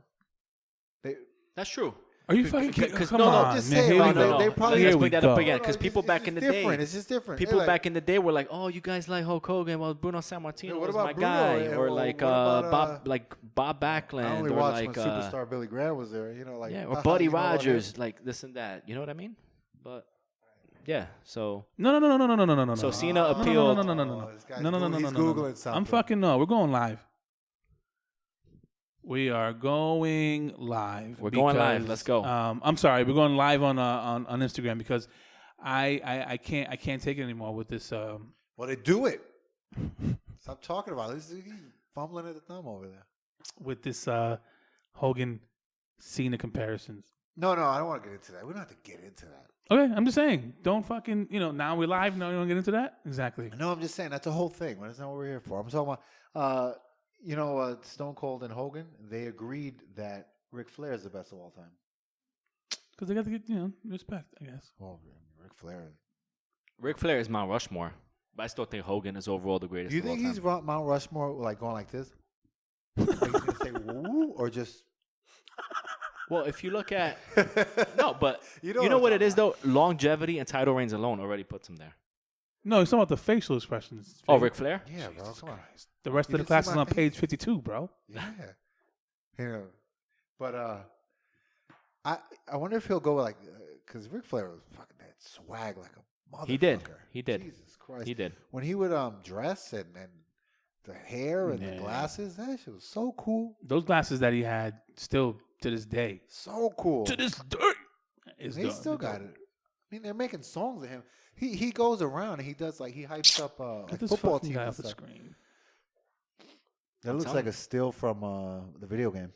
that's true. Are you fucking kidding? Because Come no, on, just man. say it, Here man. we go. They probably- let's Here we bring that up go. again because people back in the day, it's just different. people Like, back in the day were like, "Oh, you guys like Hulk Hogan? Well, Bruno Sammartino Yeah, what was about my Bruno? guy," Yeah, or well, like what about, Bob I Backlund, only or watched like when Superstar Billy Graham was there. You know, like yeah, or haha, Buddy you know about Rogers, him? like this and that. You know what I mean? But yeah, so No. so Cena No. appealed. Oh, this guy's No. He's Googling something. I'm fucking no. We're going live. We are going live. We're going live. Let's go. I'm sorry. We're going live on Instagram because I can't take it anymore with this. Well, they do it. Stop talking about it. He's fumbling at the thumb over there. With this Hogan Cena comparisons. No, I don't want to get into that. We don't have to get into that. Okay, I'm just saying. Don't fucking now we're live. No, you don't get into that. Exactly. No, I'm just saying that's a whole thing. That's not what we're here for. I'm talking about. Stone Cold and Hogan, they agreed that Ric Flair is the best of all time. Because they got to get respect, I guess. Well, Ric Flair. Ric Flair is Mount Rushmore, but I still think Hogan is overall the greatest. Do you of all think he's time. Mount Rushmore, like going like this? Like he's gonna say woo, or just? Well, if you look at no, but You you know know what what I'm it is though. Longevity and title reigns alone already puts him there. No, he's talking about the facial expressions. Oh, Ric Flair. Yeah, bro. Come on. The rest You of the didn't see class is my on face? page 52, bro. Yeah. But I wonder if he'll go like because Ric Flair was fucking that swag like a motherfucker. He did. Jesus Christ. He did. When he would dress and the hair and the glasses, that shit was so cool. Those glasses that he had still to this day. So cool. To this day. Is They still got it. I mean, they're making songs of him. He goes around and he does like he hypes up Get like this football fucking teams guy and off the stuff. screen. That looks telling like you. a still from the video game,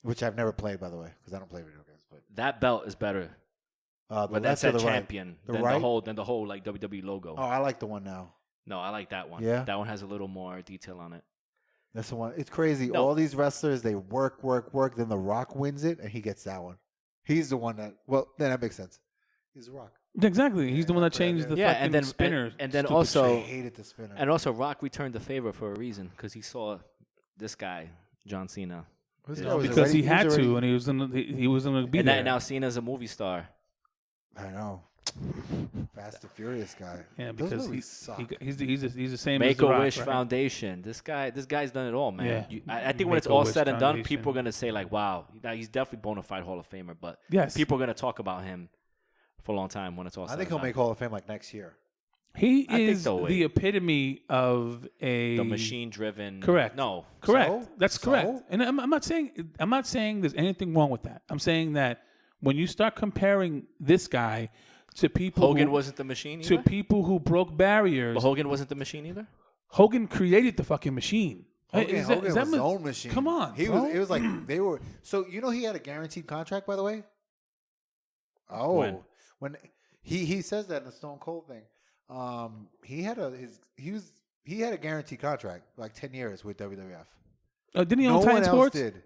which I've never played, by the way, because I don't play video games. But That belt is better, the but that's left or a the right? champion The than right? the whole like WWE logo. Oh, I like the one now. No, I like that one. Yeah? That one has a little more detail on it. That's the one. It's crazy. No. All these wrestlers, they work. Then The Rock wins it, and he gets that one. He's the one that. Well, then that makes sense. He's The Rock. Exactly. He's the one that Yeah, changed the Yeah, fucking and then spinner. and then Stupid I also hated the spinner. and also Rock returned the favor for a reason because he saw this guy John Cena, This Yeah. guy was because already- he had was to, already- and he was gonna be and there. now Cena's a movie star. I know. Fast and Furious guy. Yeah, Those because movies suck. he's the same Make as The a Rock, Wish right? Foundation. This guy's done it all, man. Yeah. I think when it's all said and done, people are gonna say like, "Wow, he's definitely bona fide Hall of Famer." But Yes. people are gonna talk about him for a long time when it's all. I said think and he'll done. make Hall of Fame like next year. He I think is so, wait. the epitome of a the machine-driven. Correct. No, Correct. So? That's So? correct. And I'm not saying there's anything wrong with that. I'm saying that when you start comparing this guy to people Hogan who, wasn't the machine to either. people who broke barriers, But Hogan wasn't the machine either. Hogan created the fucking machine. Hogan, Is that- Hogan is that was his ma- own machine. Come on, He bro. was. It was like they were. So you know he had a guaranteed contract, by the way. Oh, when he says that in the Stone Cold thing, he had a guaranteed contract like 10 years with WWF. Didn't he No own Titan one else Sports? did.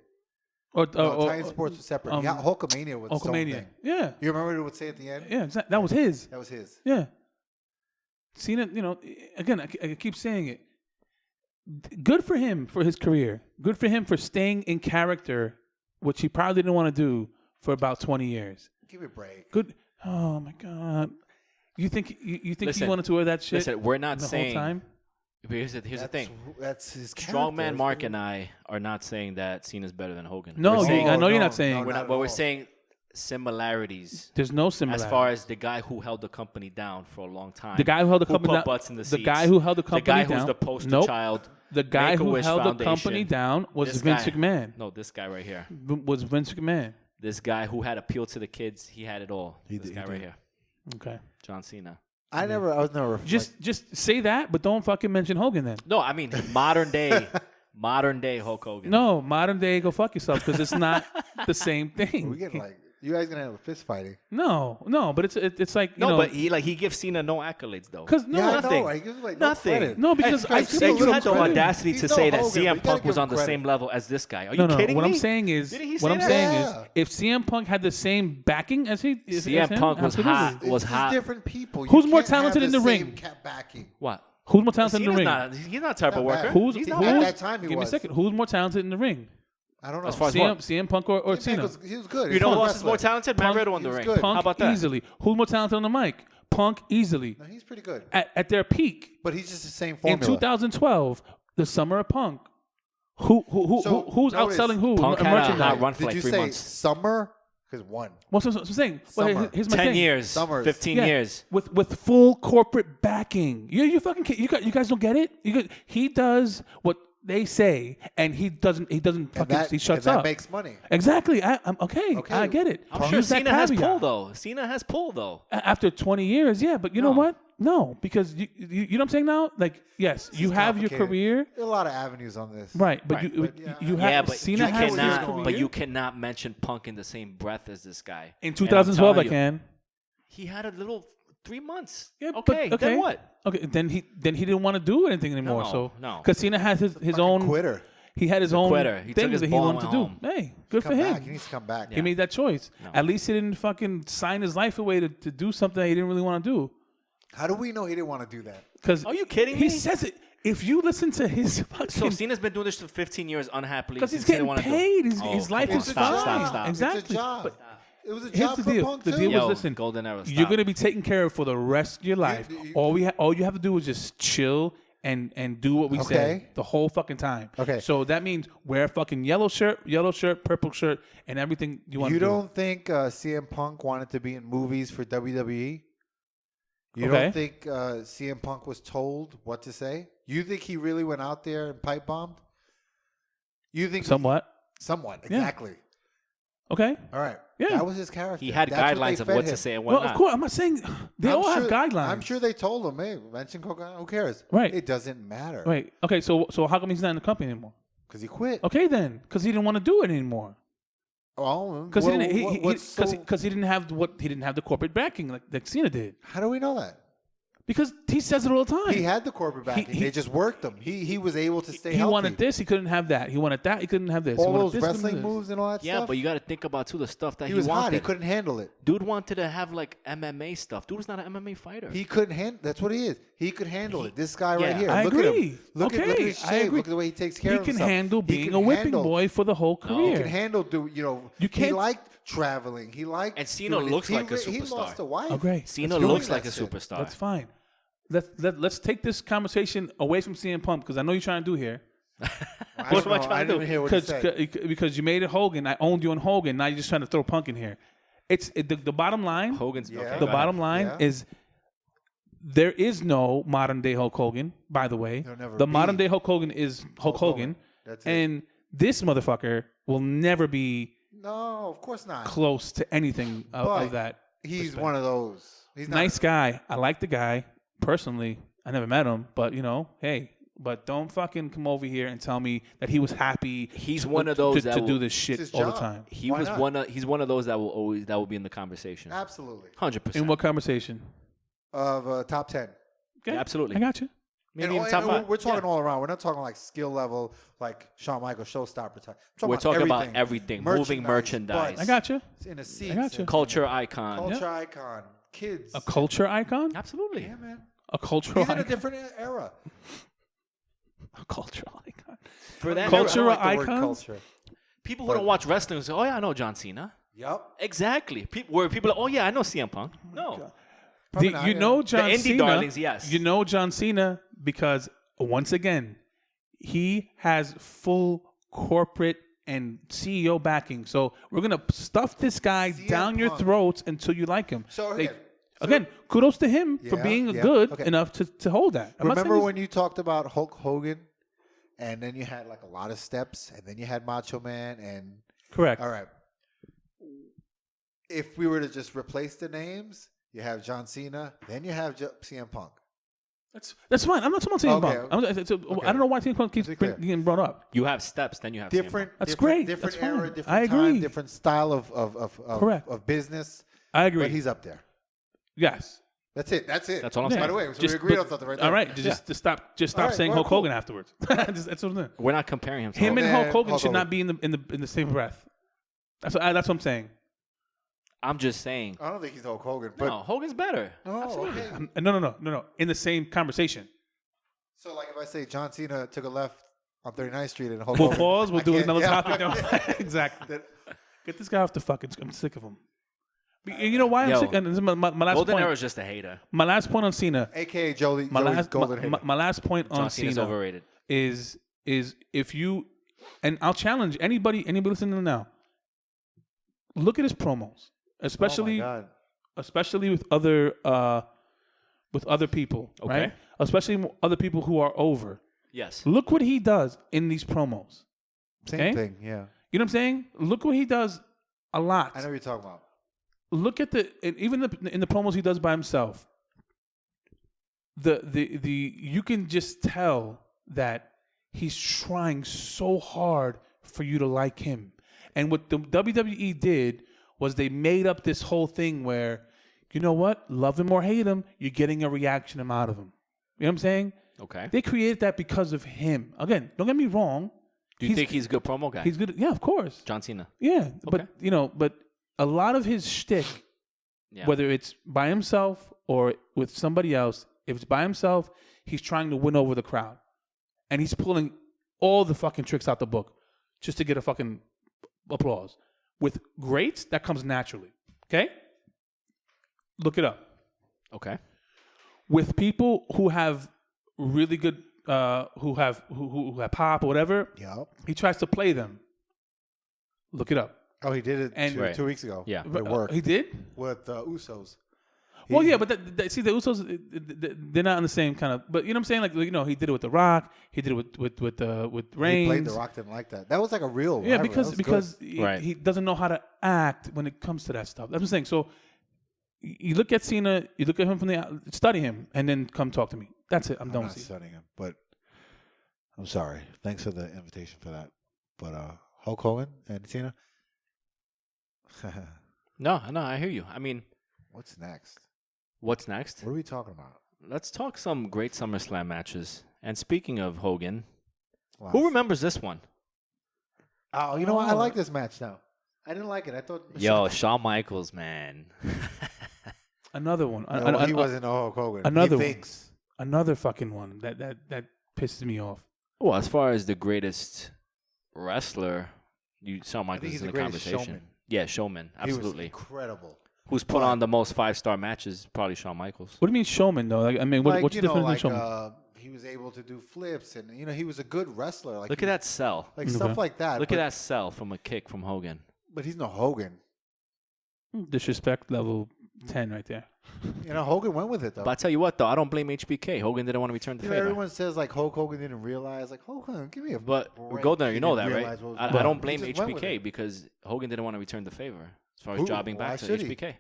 Or, No, Titan Sports was separate. Yeah, um, Hulkamania was its own Hulkamania. thing. Yeah. You remember what it would say at the end? Yeah, that was his. That was his. Yeah. Cena, again, I keep saying it. Good for him for his career. Good for him for staying in character, which he probably didn't want to do for about 20 years. Give it a break. Good. Oh my God. You think Listen, he wanted to wear that shit Listen, we're not the saying. whole time? Here's the thing. That's his character. Strongman Marc and I are not saying that Cena's better than Hogan. No, We're saying, I know you're no, not saying. no, we're not not, at but we're all. saying similarities There's no similarity. as far as the guy who held the company down for a long time. the guy who held the who company put down. butts in the The seats. guy who held the The company guy down. who's the poster Nope. child. The guy who Make-A-Wish held the Foundation. company down was This Vince guy. McMahon. No, this guy right here. Was Vince McMahon. This guy who had appeal to the kids. He had it all. He This did- guy he right did. here. Okay. John Cena. I was never. Just say that, but don't fucking mention Hogan then. No, I mean modern day Hulk Hogan. No, modern day, go fuck yourself because it's not the same we thing. get like You guys gonna have a fist fighting? No, but it's like you know, but he gives Cena no accolades though. because no, Yeah, nothing. I know. I give him, like, Nothing. No, credit. no, because I I said give him you a had the little credit. audacity He's to no say that Hogan, but you CM gotta Punk give was him on the credit. same level as this guy. Are you no. kidding What me? I'm saying is, Didn't he what say I'm that? saying Yeah. is, if CM Punk had the same backing as he, as CM him, Punk was absolutely. hot. It's Was just hot. different people. Who's You more can't have talented in the same ring? backing. What? Who's more talented in the Cena's ring? he's not a type of Not worker. bad. Who's He's who- not At bad. that time he Give me a was. second. Who's more talented in the ring? I don't know. As far as what? CM Punk or Cena? He was good. You He's know a who else is wrestler. more talented? Matt Punk- Riddle on the he was ring. good. Punk How about that? easily. Who's more talented on the mic? Punk easily. No, he's pretty good. At their peak But he's just the same in formula. 2012, the summer of Punk. Who's notice, outselling who? Punk in had a merchandise? hot run for Did like you 3 say months. summer? Because one. What's what I'm saying? Well, Summer. here's my 10 thing. years. Summers. 15 Yeah, years. with full corporate backing. You fucking you guys don't get it. He does what they say, and he doesn't fucking he shuts and up. that makes money. Exactly. I'm okay. Okay. I get it. I'm sure Use that Cena has caveat. pull though. Cena has pull though. After 20 years, yeah, but you know No. what? No, because you know what I'm saying now? Like, yes, you It's have your complicated. career, There are a lot of avenues on this. right, but Right. you have Yeah, but Cena you has his cannot. career. But you cannot mention Punk in the same breath as this guy. In And I'm 2012, I telling you, can. He had a little 3 months. Yeah, okay, but, then what? Okay, then he didn't want to do anything anymore. No, so no. because Cena has his Fucking own quitter. He had his He's a own quitter. He took things his that he ball and wanted to went do. home. Hey, good for Come him. back. He needs to come back. He made that choice. No. At least he didn't fucking sign his life away to do something that he didn't really want to do. How do we know he didn't want to do that? Because Are you kidding he me? says it. If you listen to his fucking, So Cena's been doing this for 15 years unhappily. because he's since he didn't getting wanna do it. paid, his life come is on. fine. Stop. Exactly. It's a job. But It was a here's job the for deal. Punk The too. deal was, Yo, listen, golden era. you're Stop. going to be taken care of for the rest of your life. you- All you have to do is just chill and do what we say Okay. the whole fucking time. Okay. So that means wear a fucking yellow shirt, purple shirt, and everything you want You to do. don't think CM Punk wanted to be in movies for WWE? You Okay. don't think CM Punk was told what to say? You think he really went out there and pipe bombed? You think Somewhat. Somewhat, Yeah. exactly. Okay. All right. Yeah. That was his character. He had That's what guidelines they of fed what him. to say and what Well, not. of course, I'm not saying they I'm all have sure- guidelines. I'm sure they told him, hey, mention cocaine. Who cares? Right. It doesn't matter. Right. Okay. So how come he's not in the company anymore? Because he quit. Okay, then, because he didn't want to do it anymore. Oh, Because well, he didn't. what's so- Because he didn't have he didn't have the corporate backing like Cena did. how do we know that? Because he says it all the time. He had the corporate backing. They just worked him. He was able to stay He healthy. wanted this. He couldn't have that. He wanted that. He couldn't have this. He all wanted those this, couldn't wrestling have this. moves and all that Yeah, stuff. but you got to think about too the stuff that he he was hot. wanted. He couldn't handle it. Dude wanted to have like MMA stuff. Dude was not an MMA fighter. He couldn't handle. That's what he is. He could handle it. This guy yeah. right here. I look agree. at him. Look at Okay, his I shape. agree. Look at the way he takes care He of can himself. handle He being can a whipping handle- boy for the whole He career. can handle. You You he can't- liked traveling. He liked. And Cena doing it. looks like a He superstar. lost a wife. Oh, great. Cena That's doing looks like a that shit. superstar. That's fine. Let's take this conversation away from CM Punk because I know you're trying to do here. I What don't am I know. trying I to didn't do? even hear what he said. Because you made it Hogan, I owned you on Hogan. Now you're just trying to throw Punk in here. The bottom line. Hogan's Yeah. okay, The go ahead. bottom line Yeah. is there is no modern day Hulk Hogan. By the way, There'll never the be. modern day Hulk Hogan is Hulk Hogan, That's it. and this motherfucker will never be No, of course not. close to anything But of that. He's respect. one of those. He's not, Nice guy. I like the guy personally. I never met him, but hey. But don't fucking come over here and tell me that he was happy. He's to- one of those to, that to do will- this shit It's his all the job. time. He Why was not? he's one of those that will be in the conversation. Absolutely. 100%. In what conversation? Of top 10. Okay. Yeah, absolutely. I got you. Maybe And- even top and 5. we're talking Yeah. all around. We're not talking like skill level, like Shawn Michaels, showstopper type. We're talking about everything. Moving merchandise. I got you. butts in a seat. I got you. Culture icon. Culture icon. Kids. A culture icon? Absolutely. Yeah, man. A cultural He's in a icon? different era. A cultural icon. For that Culture era, I don't like the word icons? culture. people who don't watch wrestling will say, "Oh yeah, I know John Cena." Yep. Exactly. Where people are, "Oh yeah, I know CM Punk." No. Probably not, You yeah. know John indie Cena. darlings, yes. You know John Cena because, once again, he has full corporate and CEO backing. So we're going to stuff this guy CM down your Punk. throats until you like him. So, They- okay. Again, kudos to him for Yeah, being yeah, good okay. enough to hold that. I'm not Remember saying when you talked about Hulk Hogan, and then you had like a lot of steps, and then you had Macho Man, and correct. all right. If we were to just replace the names, you have John Cena, then you have CM Punk. That's fine. I'm not talking about CM Punk. Okay. I don't know why CM Punk keeps Let's be clear. getting brought up. You have steps, then you have Different. That's different, great. Different That's era, fine. different I time, agree. different style Correct. of business. I agree. But he's up there. Yes. That's it. That's all I'm saying. By the way, so we agreed on something right there. All right. Just stop right, saying well, Hulk cool. Hogan afterwards. That's what I'm saying. We're not comparing him to Him Hogan. and Hulk Hogan Hulk should Hogan. not be in the same breath. That's what I'm saying. I'm just saying. I don't think he's Hulk Hogan. But No, Hogan's better. oh, okay. No. In the same conversation. So, like, if I say John Cena took a left on 39th Street and Hulk We'll Hogan, pause. We'll I do can't- another yeah. topic. Exactly. Get this guy off the fucking. I'm sick of him. You know why I'm Yo, sick? And this is my last Golden point. Era is just a hater. My last point on Cena. AKA Joey's My golden hater. last point John on Cena's Cena overrated. is if you, and I'll challenge anybody listening now. Look at his promos, especially Oh, my God. especially with other people, Okay. right? Especially other people who are over. Yes. Look what he does in these promos. Same Okay? thing, yeah. You know what I'm saying? Look what he does a lot. I know what you're talking about. Look at even in the promos he does by himself. You can just tell that he's trying so hard for you to like him. And what the WWE did was they made up this whole thing where, you know what, love him or hate him, you're getting a reaction out of him. You know what I'm saying? Okay. They created that because of him. Again, don't get me wrong. Do you think he's a good promo guy? He's good. Yeah, of course. John Cena. Yeah, Okay. but a lot of his shtick, Yeah. whether it's by himself or with somebody else, if it's by himself, he's trying to win over the crowd. And he's pulling all the fucking tricks out the book just to get a fucking applause. With greats, that comes naturally. Okay? Look it up. Okay. With people who have really good who have pop or whatever, Yeah. he tries to play them. Look it up. Oh, he did it And- 2 weeks ago. Yeah. It worked He did? with Usos. Well, He- yeah, but see, the Usos, they're not in the same kind of. But you know what I'm saying? Like, you know, he did it with The Rock. He did it with he Reigns. played The Rock, didn't like that. That was like a real Yeah, rivalry. because Right. he doesn't know how to act when it comes to that stuff. That's what I'm saying. So you look at Cena, you look at him from study him, and then come talk to me. That's it. I'm done I'm with not Cena. studying him, but I'm sorry. Thanks for the invitation for that. But Hulk Hogan and Cena. No, I hear you. I mean, What's next? what's next? What are we talking about? Let's talk some great SummerSlam matches. And speaking of Hogan, Last- who remembers this one? Oh, you know what? I like this match now. I didn't like it. I thought. Yo, Shawn Michaels, man. Another one. No, he wasn't Hulk Hogan. another he one. thinks. Another fucking one that pisses me off. Well, as far as the greatest wrestler, Shawn Michaels he's is in the the greatest conversation. showman. Yeah, showman, He was absolutely. incredible. Who's put on the most 5-star matches? Probably Shawn Michaels. What do you mean showman though? Like, I mean, what's the difference in showman? He was able to do flips, and he was a good wrestler. Like Look at that sell. like stuff like that. Look but, at that sell from a kick from Hogan. But he's no Hogan. Disrespect level 10 right there. Hogan went with it though. But I tell you what, though, I don't blame HBK. Hogan didn't want to return the favor. Everyone says like Hulk Hogan didn't realize. Like Hogan, give me a. But break. go there, He you know didn't that, right? realize what was I going don't on. blame He just went with HBK it. because Hogan didn't want to return the favor as far as Who? jobbing Why back to should he? HBK.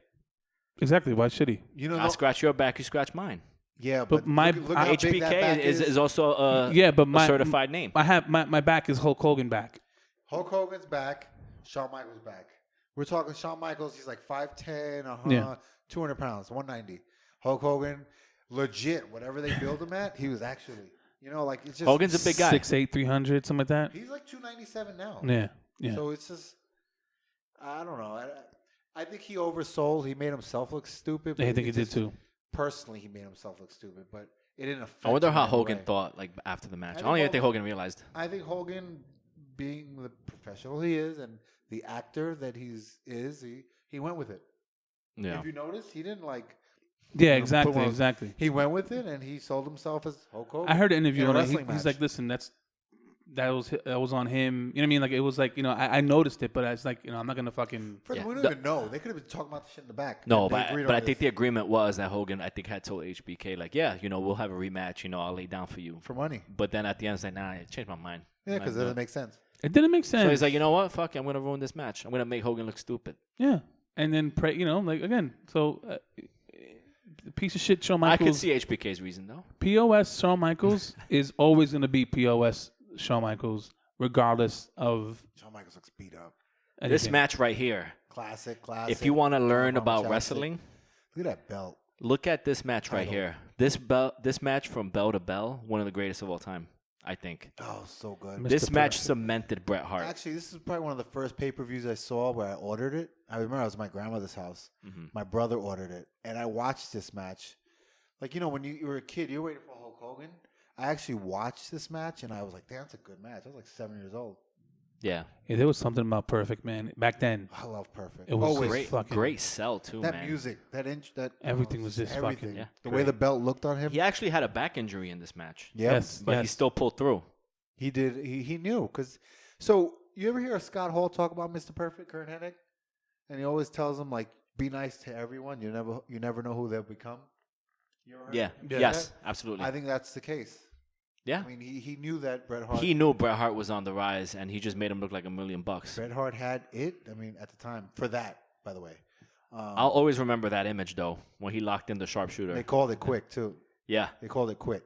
Exactly. Why should he? I scratch your back, you scratch mine. Yeah, But but my- look how big that back HBK is also a But a certified name. I have my back is Hulk Hogan back. Hulk Hogan's back. Shawn Michaels back. We're talking Shawn Michaels. He's like 5'10", Yeah. 200 pounds, 190. Hulk Hogan, legit. Whatever they build him at, he was actually. Like it's just. Hogan's a big guy. 6'8", 300, something like that. He's like 297 now. Yeah. So it's just. I don't know. I think he oversold. He made himself look stupid. I but think he it did just- too. Personally, he made himself look stupid, but it didn't affect. I wonder him how in any Hogan way. thought like after the match. I think don't even think Hogan- Hogan realized. I think Hogan, being the professional he is and the actor that he went with it. Yeah. If you notice, he didn't like. Yeah, put one of- exactly. He went with it and he sold himself as Hulk Hogan. I heard an interview in a on it. wrestling He's match. like, listen, that was on him. You know what I mean? Like it was like I noticed it, but it's like I'm not gonna fucking. First, Yeah. we don't even know. They could have been talking about the shit in the back. No, They but agreed but on I think this the agreement was that Hogan had told HBK like, yeah, we'll have a rematch. I'll lay down for you. for money. But then at the end, it's like, nah, I changed my mind. Yeah, I'm because it not doesn't doing make sense. It didn't make sense. So he's like, you know what? Fuck it, I'm gonna ruin this match. I'm gonna make Hogan look stupid. Yeah, and then pray. Like again. So piece of shit Shawn I could Michaels. see HBK's reason though. POS Shawn Michaels is always going to be POS Shawn Michaels, regardless of Shawn Michaels looks beat up. anything. This match right here. Classic. If you want to learn Oklahoma about Chapstick. wrestling, Look at that belt. look at this match right Title. here. This match from bell to bell, one of the greatest of all time, I think. Oh, so good. Mr. This match Perfect. cemented Bret Hart. Actually, this is probably one of the first pay-per-views I saw where I ordered it. I remember I was at my grandmother's house. Mhm. My brother ordered it, and I watched this match. Like, when you were a kid, you were waiting for Hulk Hogan. I actually watched this match, and I was like, damn, that's a good match. I was like 7 years old. Yeah. Yeah, there was something about Perfect, man. Back then, I love Perfect. It was Always. great. fucking- Great sell too, That man. music, that Everything was just everything. fucking- Yeah. The way the belt looked on him. He actually had a back injury in this match, Yep. Yes, but he still pulled through. He did. He knew because. So you ever hear Scott Hall talk about Mr. Perfect, Kurt Hennig, and he always tells him like, "Be nice to everyone. You never know who they'll become." You ever heard Yeah. him say Yes, that? absolutely. I think that's the case. Yeah. I mean, he knew that Bret Hart. He knew Bret Hart was on the rise, and he just made him look like $1 million. Bret Hart had it. I mean, at the time for that, by the way. I'll always remember that image though, when he locked in the sharpshooter. They called it quick too. Yeah. They called it quick.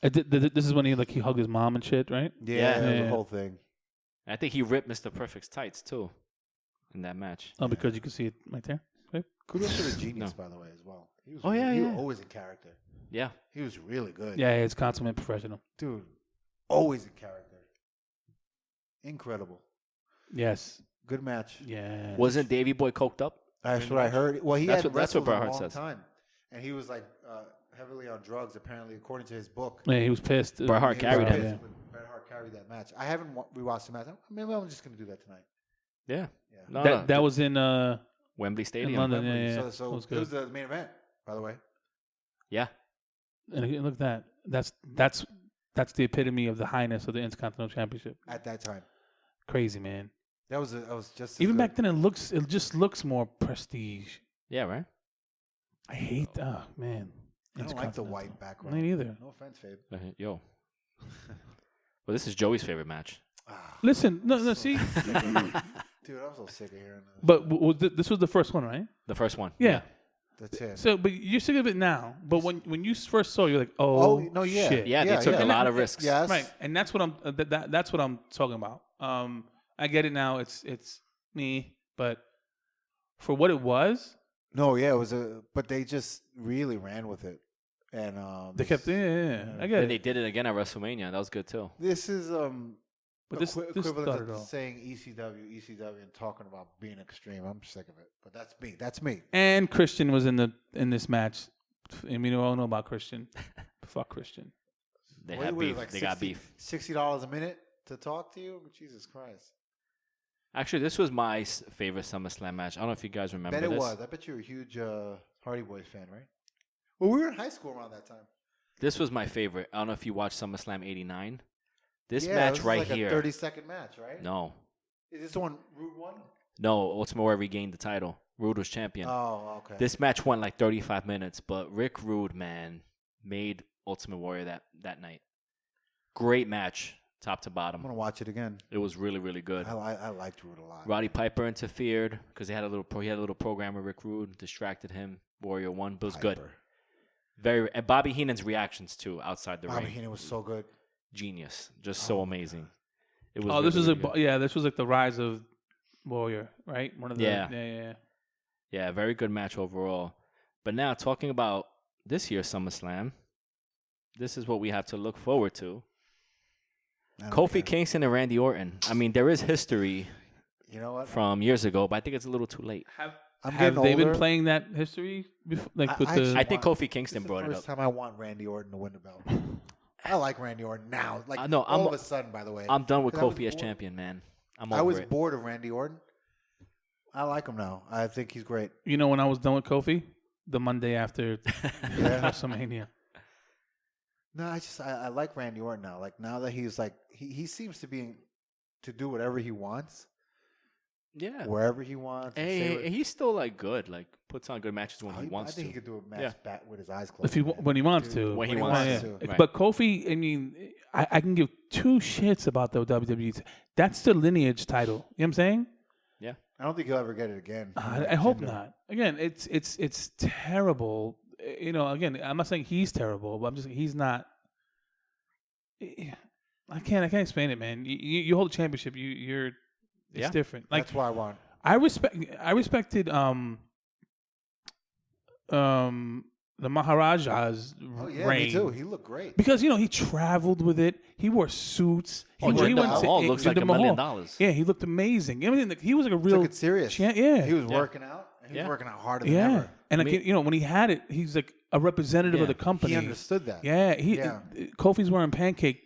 This is when he hugged his mom and shit, right? Yeah. The whole thing. I think he ripped Mr. Perfect's tights too in that match. Oh, because you can see it right there. Right? Kudos to the genius, by the way, as well. He was Oh, yeah, he yeah. was always in character. Yeah. He was really good. Yeah, it's consummate professional. Dude, always in character. Incredible. Yes. Good match. Yeah. Wasn't Davey Boy coked up? That's what I heard. Well, he That's had what- that's what wrestled Bret a Hart long says. time, and he was like heavily on drugs, apparently, according to his book. Yeah, he was pissed. Bret Hart He was carried pissed him. Yeah. when Bret Hart carried that match. I haven't rewatched the match. Maybe I'm just going to do that tonight. Yeah. Yeah. No, That no. was in Wembley Stadium. London. Yeah, So, yeah. so It was it good. was the main event, by the way. Yeah. And again, look at that. That's the epitome of the highness of the Intercontinental Championship. At that time, Crazy, man. that was just as Even good. back then, it just looks more prestige. Yeah, right? I hate. Oh man. I don't like the Intercontinental. white background. Me neither. No offense, Fabe. Yo. Well, this is Joey's favorite match. Ah, Listen, no, see. dude, I'm so sick of hearing this. But this was the first one, right? The first one. Yeah. That's it. So, but you're sick of it now. But when you first saw, it, you're like, Oh, oh, no, yeah. shit. Yeah, they took a lot of risks. Yes. Right, and that's what I'm. That's what I'm talking about. I get it now. It's me, but for what it was, No, yeah, it was but they just really ran with it, and they kept. Yeah. I get And it. they did it again at WrestleMania. That was good too. This is But this equivalent started to off. saying ECW, and talking about being extreme. I'm sick of it, but that's me. That's me. And Christian was in this match, and we all know about Christian. Fuck Christian. They What had was it, beef. like They got beef. $60 a minute to talk to you. Jesus Christ! Actually, this was my favorite SummerSlam match. I don't know if you guys remember Bet it this. was. I bet you're a huge Hardy Boys fan, right? Well, we were in high school around that time. This was my favorite. I don't know if you watched SummerSlam '89. This Yeah, match this is right like here. a 30-second match, right? No, Is this the one Rude won? no. Ultimate Warrior regained the title. Rude was champion. Oh, okay. This match went like 35 minutes, but Rick Rude, man, made Ultimate Warrior that night. Great match, top to I'm bottom. gonna watch it again. It was really, really good. I liked Rude a lot. Roddy Piper interfered because he had a little program with Rick Rude, distracted him. Warrior won, but it was good. Piper. And Bobby Heenan's reactions too outside the Bobby ring. Heenan was so good. Genius, just so amazing. It was. Oh, this really, was really good. this was like the rise of Warrior, right? One of the Yeah. Yeah, very good match overall. But now talking about this year's SummerSlam, this is what we have to look forward to. I don't Kofi care. Kingston and Randy Orton. I mean, there is history You know what? from years ago, but I think it's a little too late. I'm Have getting they been older. playing that history before? Like with I the actually- I think want- Kofi Kingston This is brought the it up. first time I want Randy Orton to win the belt. I like Randy Orton now. Like No, all of a sudden, by the way. I'm done with 'Cause I was Kofi as bored. champion, man. I'm I over was it. bored of Randy Orton. I like him now. I think he's great. You know when I was done with Kofi, the Monday after Yeah. WrestleMania. No, I like Randy Orton now. Like now that he's like he seems to be to do whatever he wants, Yeah. wherever he wants. and say what- He's still like good. Like puts on good matches when Oh, he wants I think to. he could do a match Yeah. back with his eyes closed. If he man. when he wants Dude, to. When he he wants wants to. to. Right. But Kofi, I mean, I can give two shits about the WWE. That's the lineage title. You know what I'm saying? Yeah. I don't think he'll ever get it again. I hope not. Again, it's terrible. Again, I'm not saying he's terrible, but I'm just he's not. I can't explain it, man. You hold a championship, it's different. Like that's why I want. I respected the Maharaja's reign. Me too. He looked great because he traveled with it. He wore suits. He went Jinder Mahal looks like $1 million. Yeah, he looked amazing. I mean, he was like a real. Took it serious. Yeah, he was working out. He was working out harder than ever. And when he had it, he's like a representative of the company. He understood that. Yeah, Kofi's wearing pancake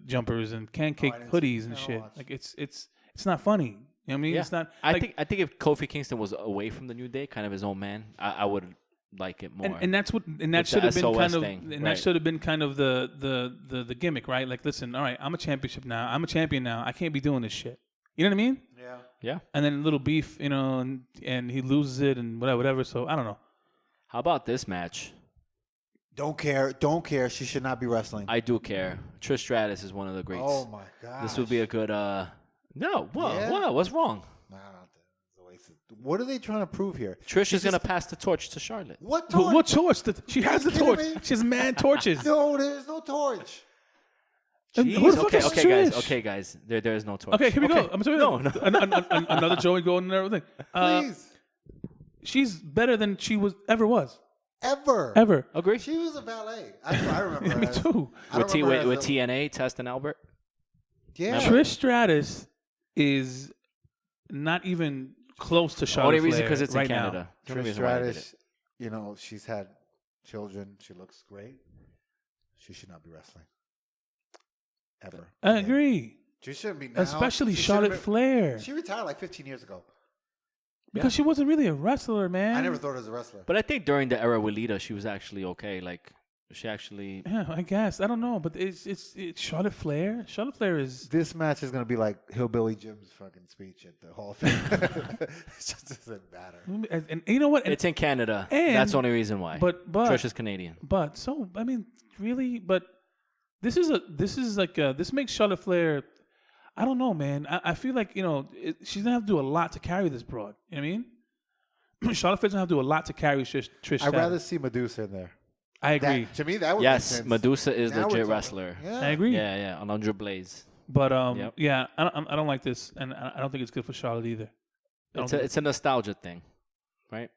jumpers and pancake hoodies and shit. Like it's not funny. You know what I mean? Yeah. It's not. I think if Kofi Kingston was away from the New Day, kind of his own man, I would like it more. And that's what. And that should have been kind of. And right. that should have been kind of the gimmick, right? Like, listen, all right, I'm a champion now. I can't be doing this shit. You know what I mean? Yeah. Yeah. And then a little beef, and he loses it and whatever. So I don't know. How about this match? Don't care. She should not be wrestling. I do care. Trish Stratus is one of the greats. Oh my god. This would be a good. No. What? What's wrong? What are they trying to prove here? Trish is gonna pass the torch to Charlotte. What torch? What torch? She has the torch. me? She has mad torches. No, there's no torch. Who the fuck is Trish? Okay, guys. There is no torch. Okay, here we go. I'm sorry. No. Another Joey Golden and everything. Please. She's better than she ever was. Ever. Agree. She was a valet. I remember her. Me too. With TNA, Test and Albert. Yeah. Trish Stratus is not even close to Charlotte Only reason Flair because it's right in Canada. now. The only Trish reason why they did Stratus, it. she's had children. She looks great. She should not be wrestling. Ever. I agree. She shouldn't be now. Especially She Charlotte should've Flair. She retired like 15 years ago. Because she wasn't really a wrestler, man. I never thought her as a wrestler. But I think during the era with Lita, she was actually okay. Like she actually. Yeah, I guess. I don't know, but it's Charlotte Flair. Charlotte Flair is. This match is going to be like Hillbilly Jim's fucking speech at the Hall of Fame. It just doesn't matter. And you know what? It's in Canada. And- That's the only reason why. But Trish is Canadian. But so I mean, really, but this makes Charlotte Flair. I don't know, man. I feel like she's gonna have to do a lot to carry this broad. You know what I mean? Charlotte Flair's gonna have to do a lot to carry Trish. I'd rather see Medusa in there. I agree. To me, that would make Yes, sense. Medusa is Now we're legit talking. wrestler. Yeah. I agree. Yeah, Alundra Blaze. But Yep. yeah, I don't like this, and I don't think it's good for Charlotte either. It's a nostalgia thing, right?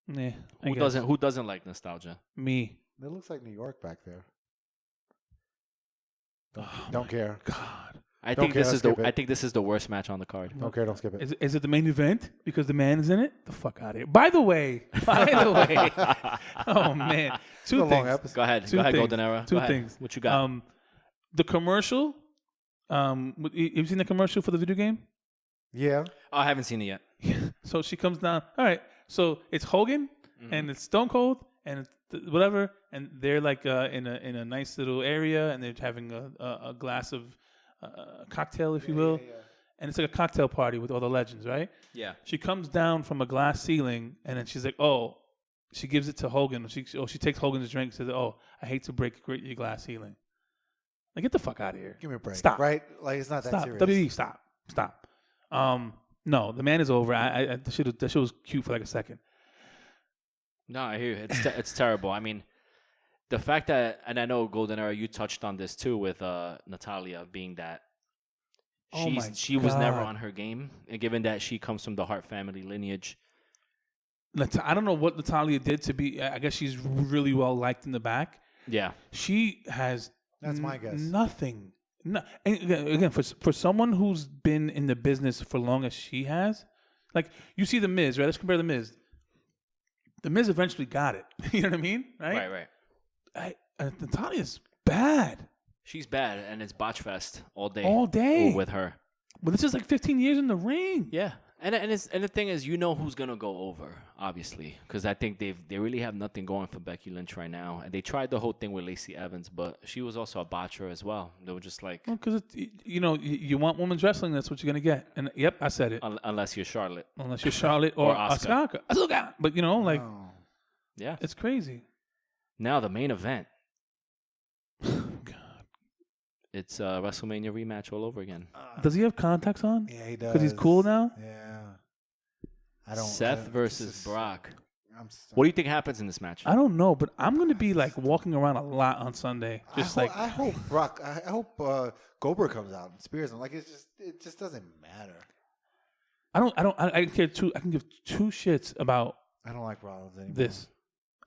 Yeah. Who doesn't like nostalgia? Me. It looks like New York back there. Don't care. God. I Don't think care, this is skip it. I think this is the worst match on the card. Don't care. Don't skip it. Is it the main event because the man is in it? The fuck out of here. By the way. Oh man. Two It's a long things. episode. Go ahead, Two Golden things. Era. Two Go ahead. things. What you got? The commercial. You seen the commercial for the video game? Yeah. I haven't seen it yet. So she comes down. All right. So it's Hogan and it's Stone Cold and it's whatever, and they're like in a nice little area, and they're having a glass of cocktail, if you will, and it's like a cocktail party with all the legends, right? Yeah. She comes down from a glass ceiling, and then she's like, "Oh," she gives it to Hogan. She takes Hogan's drink. Says, "Oh, I hate to break your glass ceiling." Like, get the fuck out of here. Give me a break. Stop. Right? Like, it's not that Stop. serious. WWE, stop. No, the man is over. That shit was cute for like a second. No, I hear you. It's terrible. I mean, the fact that, and I know Golden Era, you touched on this too with Natalia being that she was never on her game, and given that she comes from the Hart family lineage. I don't know what Natalia did to be. I guess she's really well liked in the back. Yeah. She has. That's my guess. Nothing. No, and again, for someone who's been in the business for long as she has, like you see the Miz, right? Let's compare the Miz. The Miz eventually got it. You know what I mean? Right. Natalia's bad. She's bad, and it's botch fest all day. All day with her. But this is like 15 years in the ring. Yeah, and the thing is, who's gonna go over, obviously, because I think they really have nothing going for Becky Lynch right now, and they tried the whole thing with Lacey Evans, but she was also a botcher as well. They were just like, because you want women's wrestling, that's what you're gonna get. And yep, I said it. Unless you're Charlotte, or Asuka. But yeah, it's crazy. Now the main event. God. It's a WrestleMania rematch all over again. Does he have contacts on? Yeah, he does. Because he's cool now? Yeah. Seth versus this is- Brock. I'm What do you think happens in this match? I don't know, but I'm gonna be like walking around a lot on Sunday, just I hope Brock. I hope Goldberg comes out and spears him. Like it just doesn't matter. I can care two. I can give two shits about I don't like Rollins anymore. this.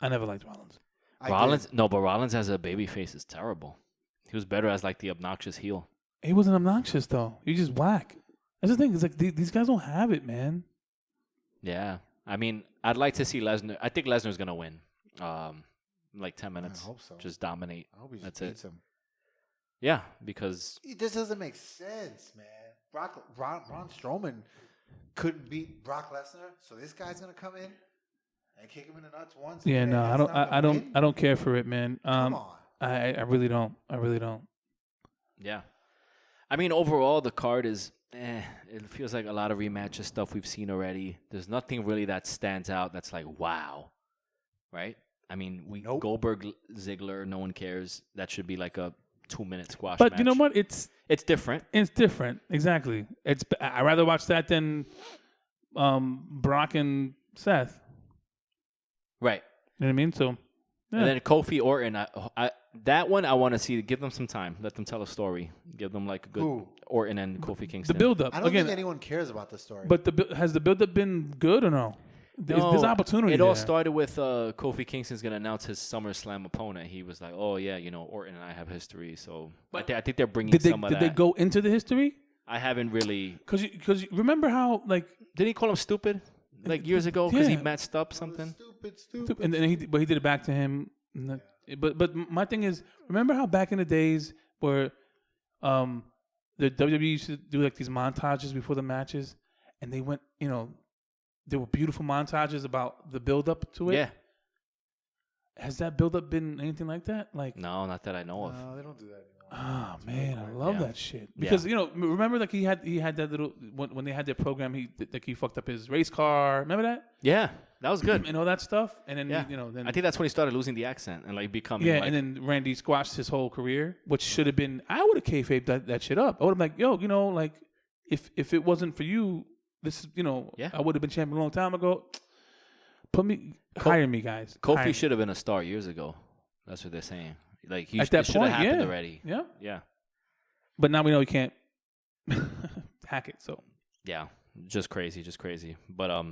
I never liked Rollins. But Rollins as a babyface is terrible. He was better as like the obnoxious heel. He wasn't obnoxious though. He just whack. That's the thing. It's like these guys don't have it, man. Yeah. I mean, I'd like to see Lesnar. I think Lesnar's going to win. Like 10 minutes. I hope so. Just dominate. I hope he just That's beats it. him. Yeah, because It just doesn't make sense, man. Braun Strowman couldn't beat Brock Lesnar, so this guy's gonna come in and kick him in the nuts once. Yeah, and no, that's I don't. not gonna I don't. win? I don't care for it, man. Come on. I really don't. I really don't. yeah. I mean, overall, the card is, it feels like a lot of rematches stuff we've seen already. There's nothing really that stands out that's like, wow. Right? I mean, Nope. Goldberg, Ziggler, no one cares. That should be like a 2-minute squash But match. you know what? It's different. different. Exactly. I'd rather watch that than Brock and Seth. Right. You know what I mean? So, yeah. And then Kofi Orton, that one I want to see. Give them some time. Let them tell a story. Give them like a good Who? Orton and Kofi the Kingston. build-up. I don't Again, think anyone cares about the story. but has the build-up been good or no? There's opportunity. It all there. started with Kofi Kingston's going to announce his SummerSlam opponent. He was like, "Oh yeah, Orton and I have history." So I think they're bringing some of Did that. they go into the history? I haven't really. Because remember how like Didn't he call him stupid like years ago because he Yeah. messed up something? Stupid. and then he did it back to him. But my thing is, remember how back in the days where the WWE used to do like these montages before the matches, and they went, there were beautiful montages about the build up to it. Yeah. Has that build up been anything like that? Like, No, not that I know of. No, they don't do that anymore. oh man, I love Yeah. that shit because remember like he had that little when they had their program, he fucked up his race car. Remember that? Yeah, that was good. And all that stuff, and then Yeah. then I think that's when he started losing the accent and like becoming. yeah, like, and then Randy squashed his whole career, which should have been. I would have kayfabed that shit up. I would have been like, yo, like if it wasn't for you, this is Yeah. I would have been champion a long time ago. Hire me, guys. Hire me. Kofi should have been a star years ago. That's what they're saying. Like he At that should have point, happened yeah. already. Yeah, Yeah. but now we know he can't hack it. So Yeah, just crazy. But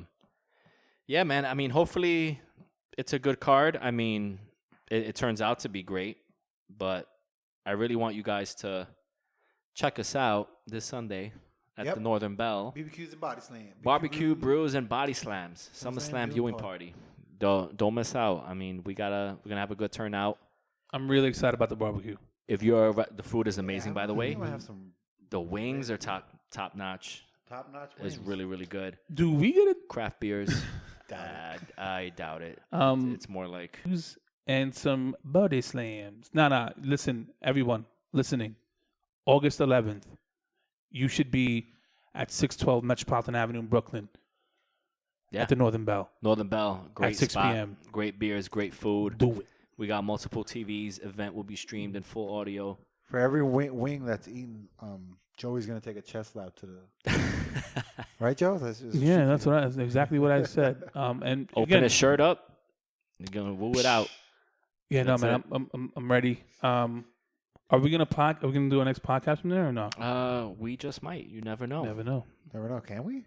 yeah, man. I mean, hopefully it's a good card. I mean, it turns out to be great. But I really want you guys to check us out this Sunday at Yep. the Northern Bell. BBQs and Body Slam. Barbecue, brews, and body slams. SummerSlam SummerSlam viewing party. Don't miss out. I mean, we're gonna have a good turnout. I'm really excited about the barbecue. If the food is amazing, by the way. I have some The wings are top notch. top-notch It's wings. really, really good. Do we get it? Craft beers. Doubt I doubt it. It's more like And some body slams. Nah. Listen, everyone listening. August 11th, you should be at 612 Metropolitan Avenue in Brooklyn at the Northern Bell. Northern Bell. Great 6 spot. p.m.. Great beers. Great food. Do it. We got multiple TVs. Event will be streamed in full audio. For every wing that's eaten, Joey's gonna take a chest lap to the. Right, Joe? That's exactly what I said. And Open again, his shirt up. You're gonna woo it out. yeah, no, That's man, I'm ready. Are we gonna do our next podcast from there or no? We just might. You never know. Never know. Never know. Can we?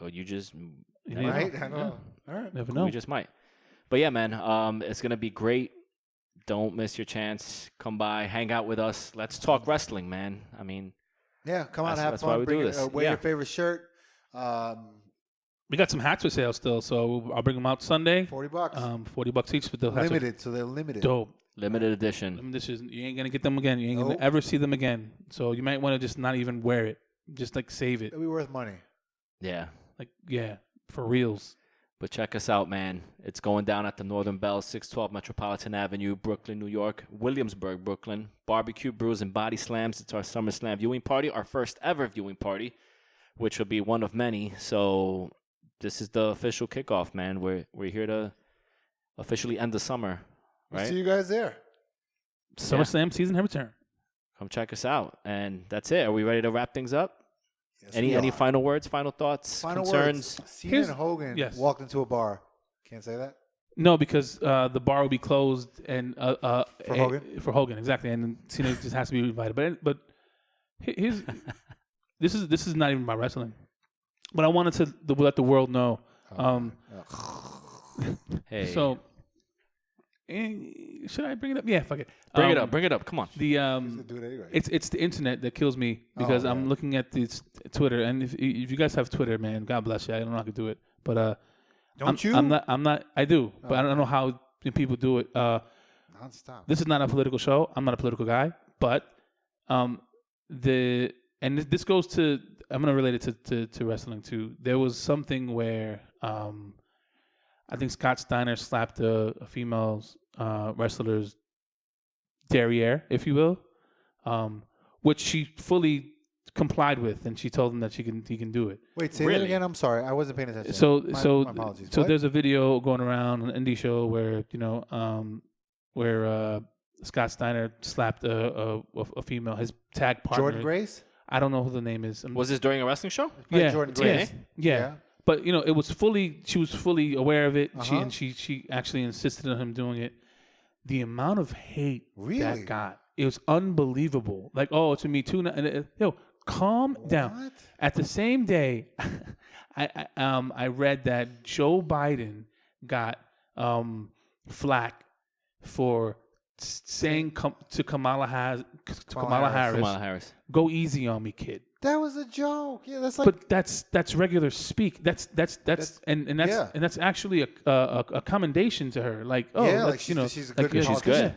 Or you just You never Right? know. I know. All right. Never know. We just might. But yeah, man, it's gonna be great. Don't miss your chance. Come by, hang out with us. Let's talk wrestling, man. I mean, Yeah, come on, That's- have that's fun. why we Bring do it, this. wear Yeah. your favorite shirt. We got some hats for sale still, so I'll bring them out Sunday. $40. $40 each, but they'll have Limited, so they're limited. dope. limited edition. This is you ain't gonna get them again. You ain't Nope. gonna ever see them again. So you might want to just not even wear it. Just like save it. It'll be worth money. Yeah. Like yeah, for reals. But check us out, man. It's going down at the Northern Bell, 612 Metropolitan Avenue, Brooklyn, New York, Williamsburg, Brooklyn. Barbecue, brews, and body slams. It's our SummerSlam viewing party, our first ever viewing party, which will be one of many. So this is the official kickoff, man. We're here to officially end the summer, We'll right? see you guys there. SummerSlam season has returned. Come check us out. And that's it. Are we ready to wrap things up? Yes, Any we any are. final words, final thoughts, Final concerns? words? Cena Here's- and Hogan yes. walked into a bar. Can't say that? No, because the bar will be closed and For Hogan? For Hogan, exactly, and Cena just has to be invited. But here's this is not even about wrestling. But I wanted to let the world know. Hey, So, should I bring it up? Yeah, fuck it. bring it up. Bring it up. Come on. The He's gonna do it anyway. it's the internet that kills me because I'm yeah. looking at this Twitter, and if you guys have Twitter, man, God bless you. I don't know how to do it, but Don't you? I'm not. I do, but I don't know how people do it. Nonstop. This is not a political show. I'm not a political guy, but this goes to. I'm gonna relate it to wrestling too. There was something where I think Scott Steiner slapped a female wrestler's derriere, if you will, which she fully complied with, and she told him that he can do it. Wait, say Really? that again. I'm sorry. I wasn't paying attention. My apologies. So What? there's a video going around on an indie show where where Scott Steiner slapped a female, his tag partner. Jordan Grace? I don't know who the name is. Was this during a wrestling show? Yeah, Jordan yeah, Grace. yeah. But it was she was fully aware of it. Uh-huh. She actually insisted on him doing it. The amount of hate Really? that got, it was unbelievable. Like, oh, it's a Me Too. And calm down. What? At the same day, I read that Joe Biden got flack for saying to Kamala Harris, Kamala Harris. "Go easy on me, kid." That was a joke. Yeah, that's like. But that's regular speak. That's and that's yeah. and that's actually a commendation to her. Like, oh, Yeah, like that's, she's a good she's politician. good.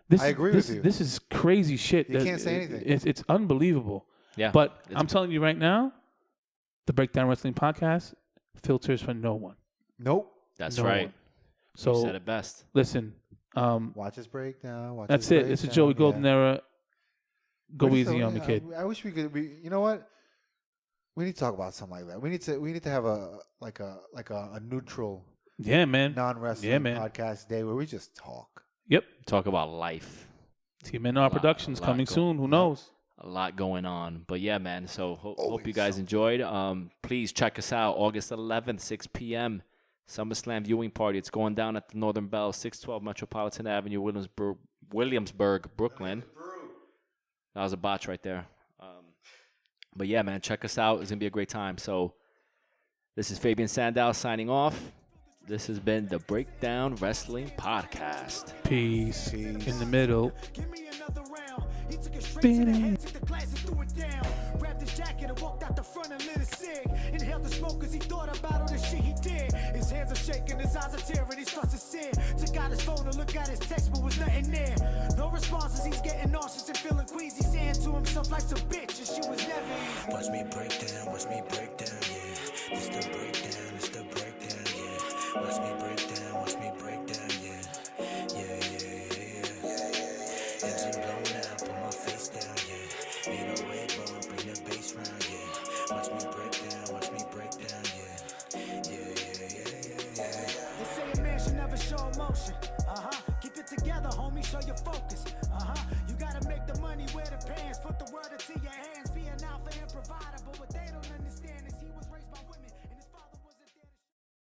This I is- agree this, with you. This is crazy shit. You can't say anything. It's unbelievable. Yeah. But It's- I'm telling you right now, the Breakdown Wrestling Podcast filters for no one. Nope. That's No right. one. You So said it best. listen, Watch us break down. Watch that's us it. break It's a down, Joey Golden yeah. era. Go What is easy the- on me, yeah, kid. I wish we could. You know what? We need to talk about something like that. We need to have a neutral, Yeah, man. non-wrestling Yeah, man. podcast day where we just talk. Yep. Talk about life. TMNR Productions lot coming going- soon. Who knows? A lot going on. But yeah, man. So hope you guys enjoyed. Please check us out August 11th, 6 p.m. SummerSlam viewing party. It's going down at the Northern Bell, 612 Metropolitan Avenue, Williamsburg, Brooklyn. That was a botch right there. But yeah, man, check us out. It's going to be a great time. So this is Fabian Sandow signing off. This has been the Breakdown Wrestling Podcast. Peace. In the middle. Give me another round. He took it straight to the head, took the glass and threw it down. Grabbed his jacket and walked out the front and lit a cig. Inhaled the smoke as he thought about all the shit he did. His hands are shaking, his eyes are tearing, he's fussing sin. Took out his phone to look at his text, but was nothing there. No responses, he's getting nauseous and feeling queasy. Saying to himself, life's a bitch and she was never easy. Watch me break down, yeah. It's the breakdown, yeah. Watch me break down, yeah. Engine blown out, put my face down, yeah. 808 bump, bring the bass round, yeah. Watch me break down, yeah. They say a man should never show emotion. Keep it together, homie, show your focus. You gotta make the money, wear the pants, put the word into your hands, be an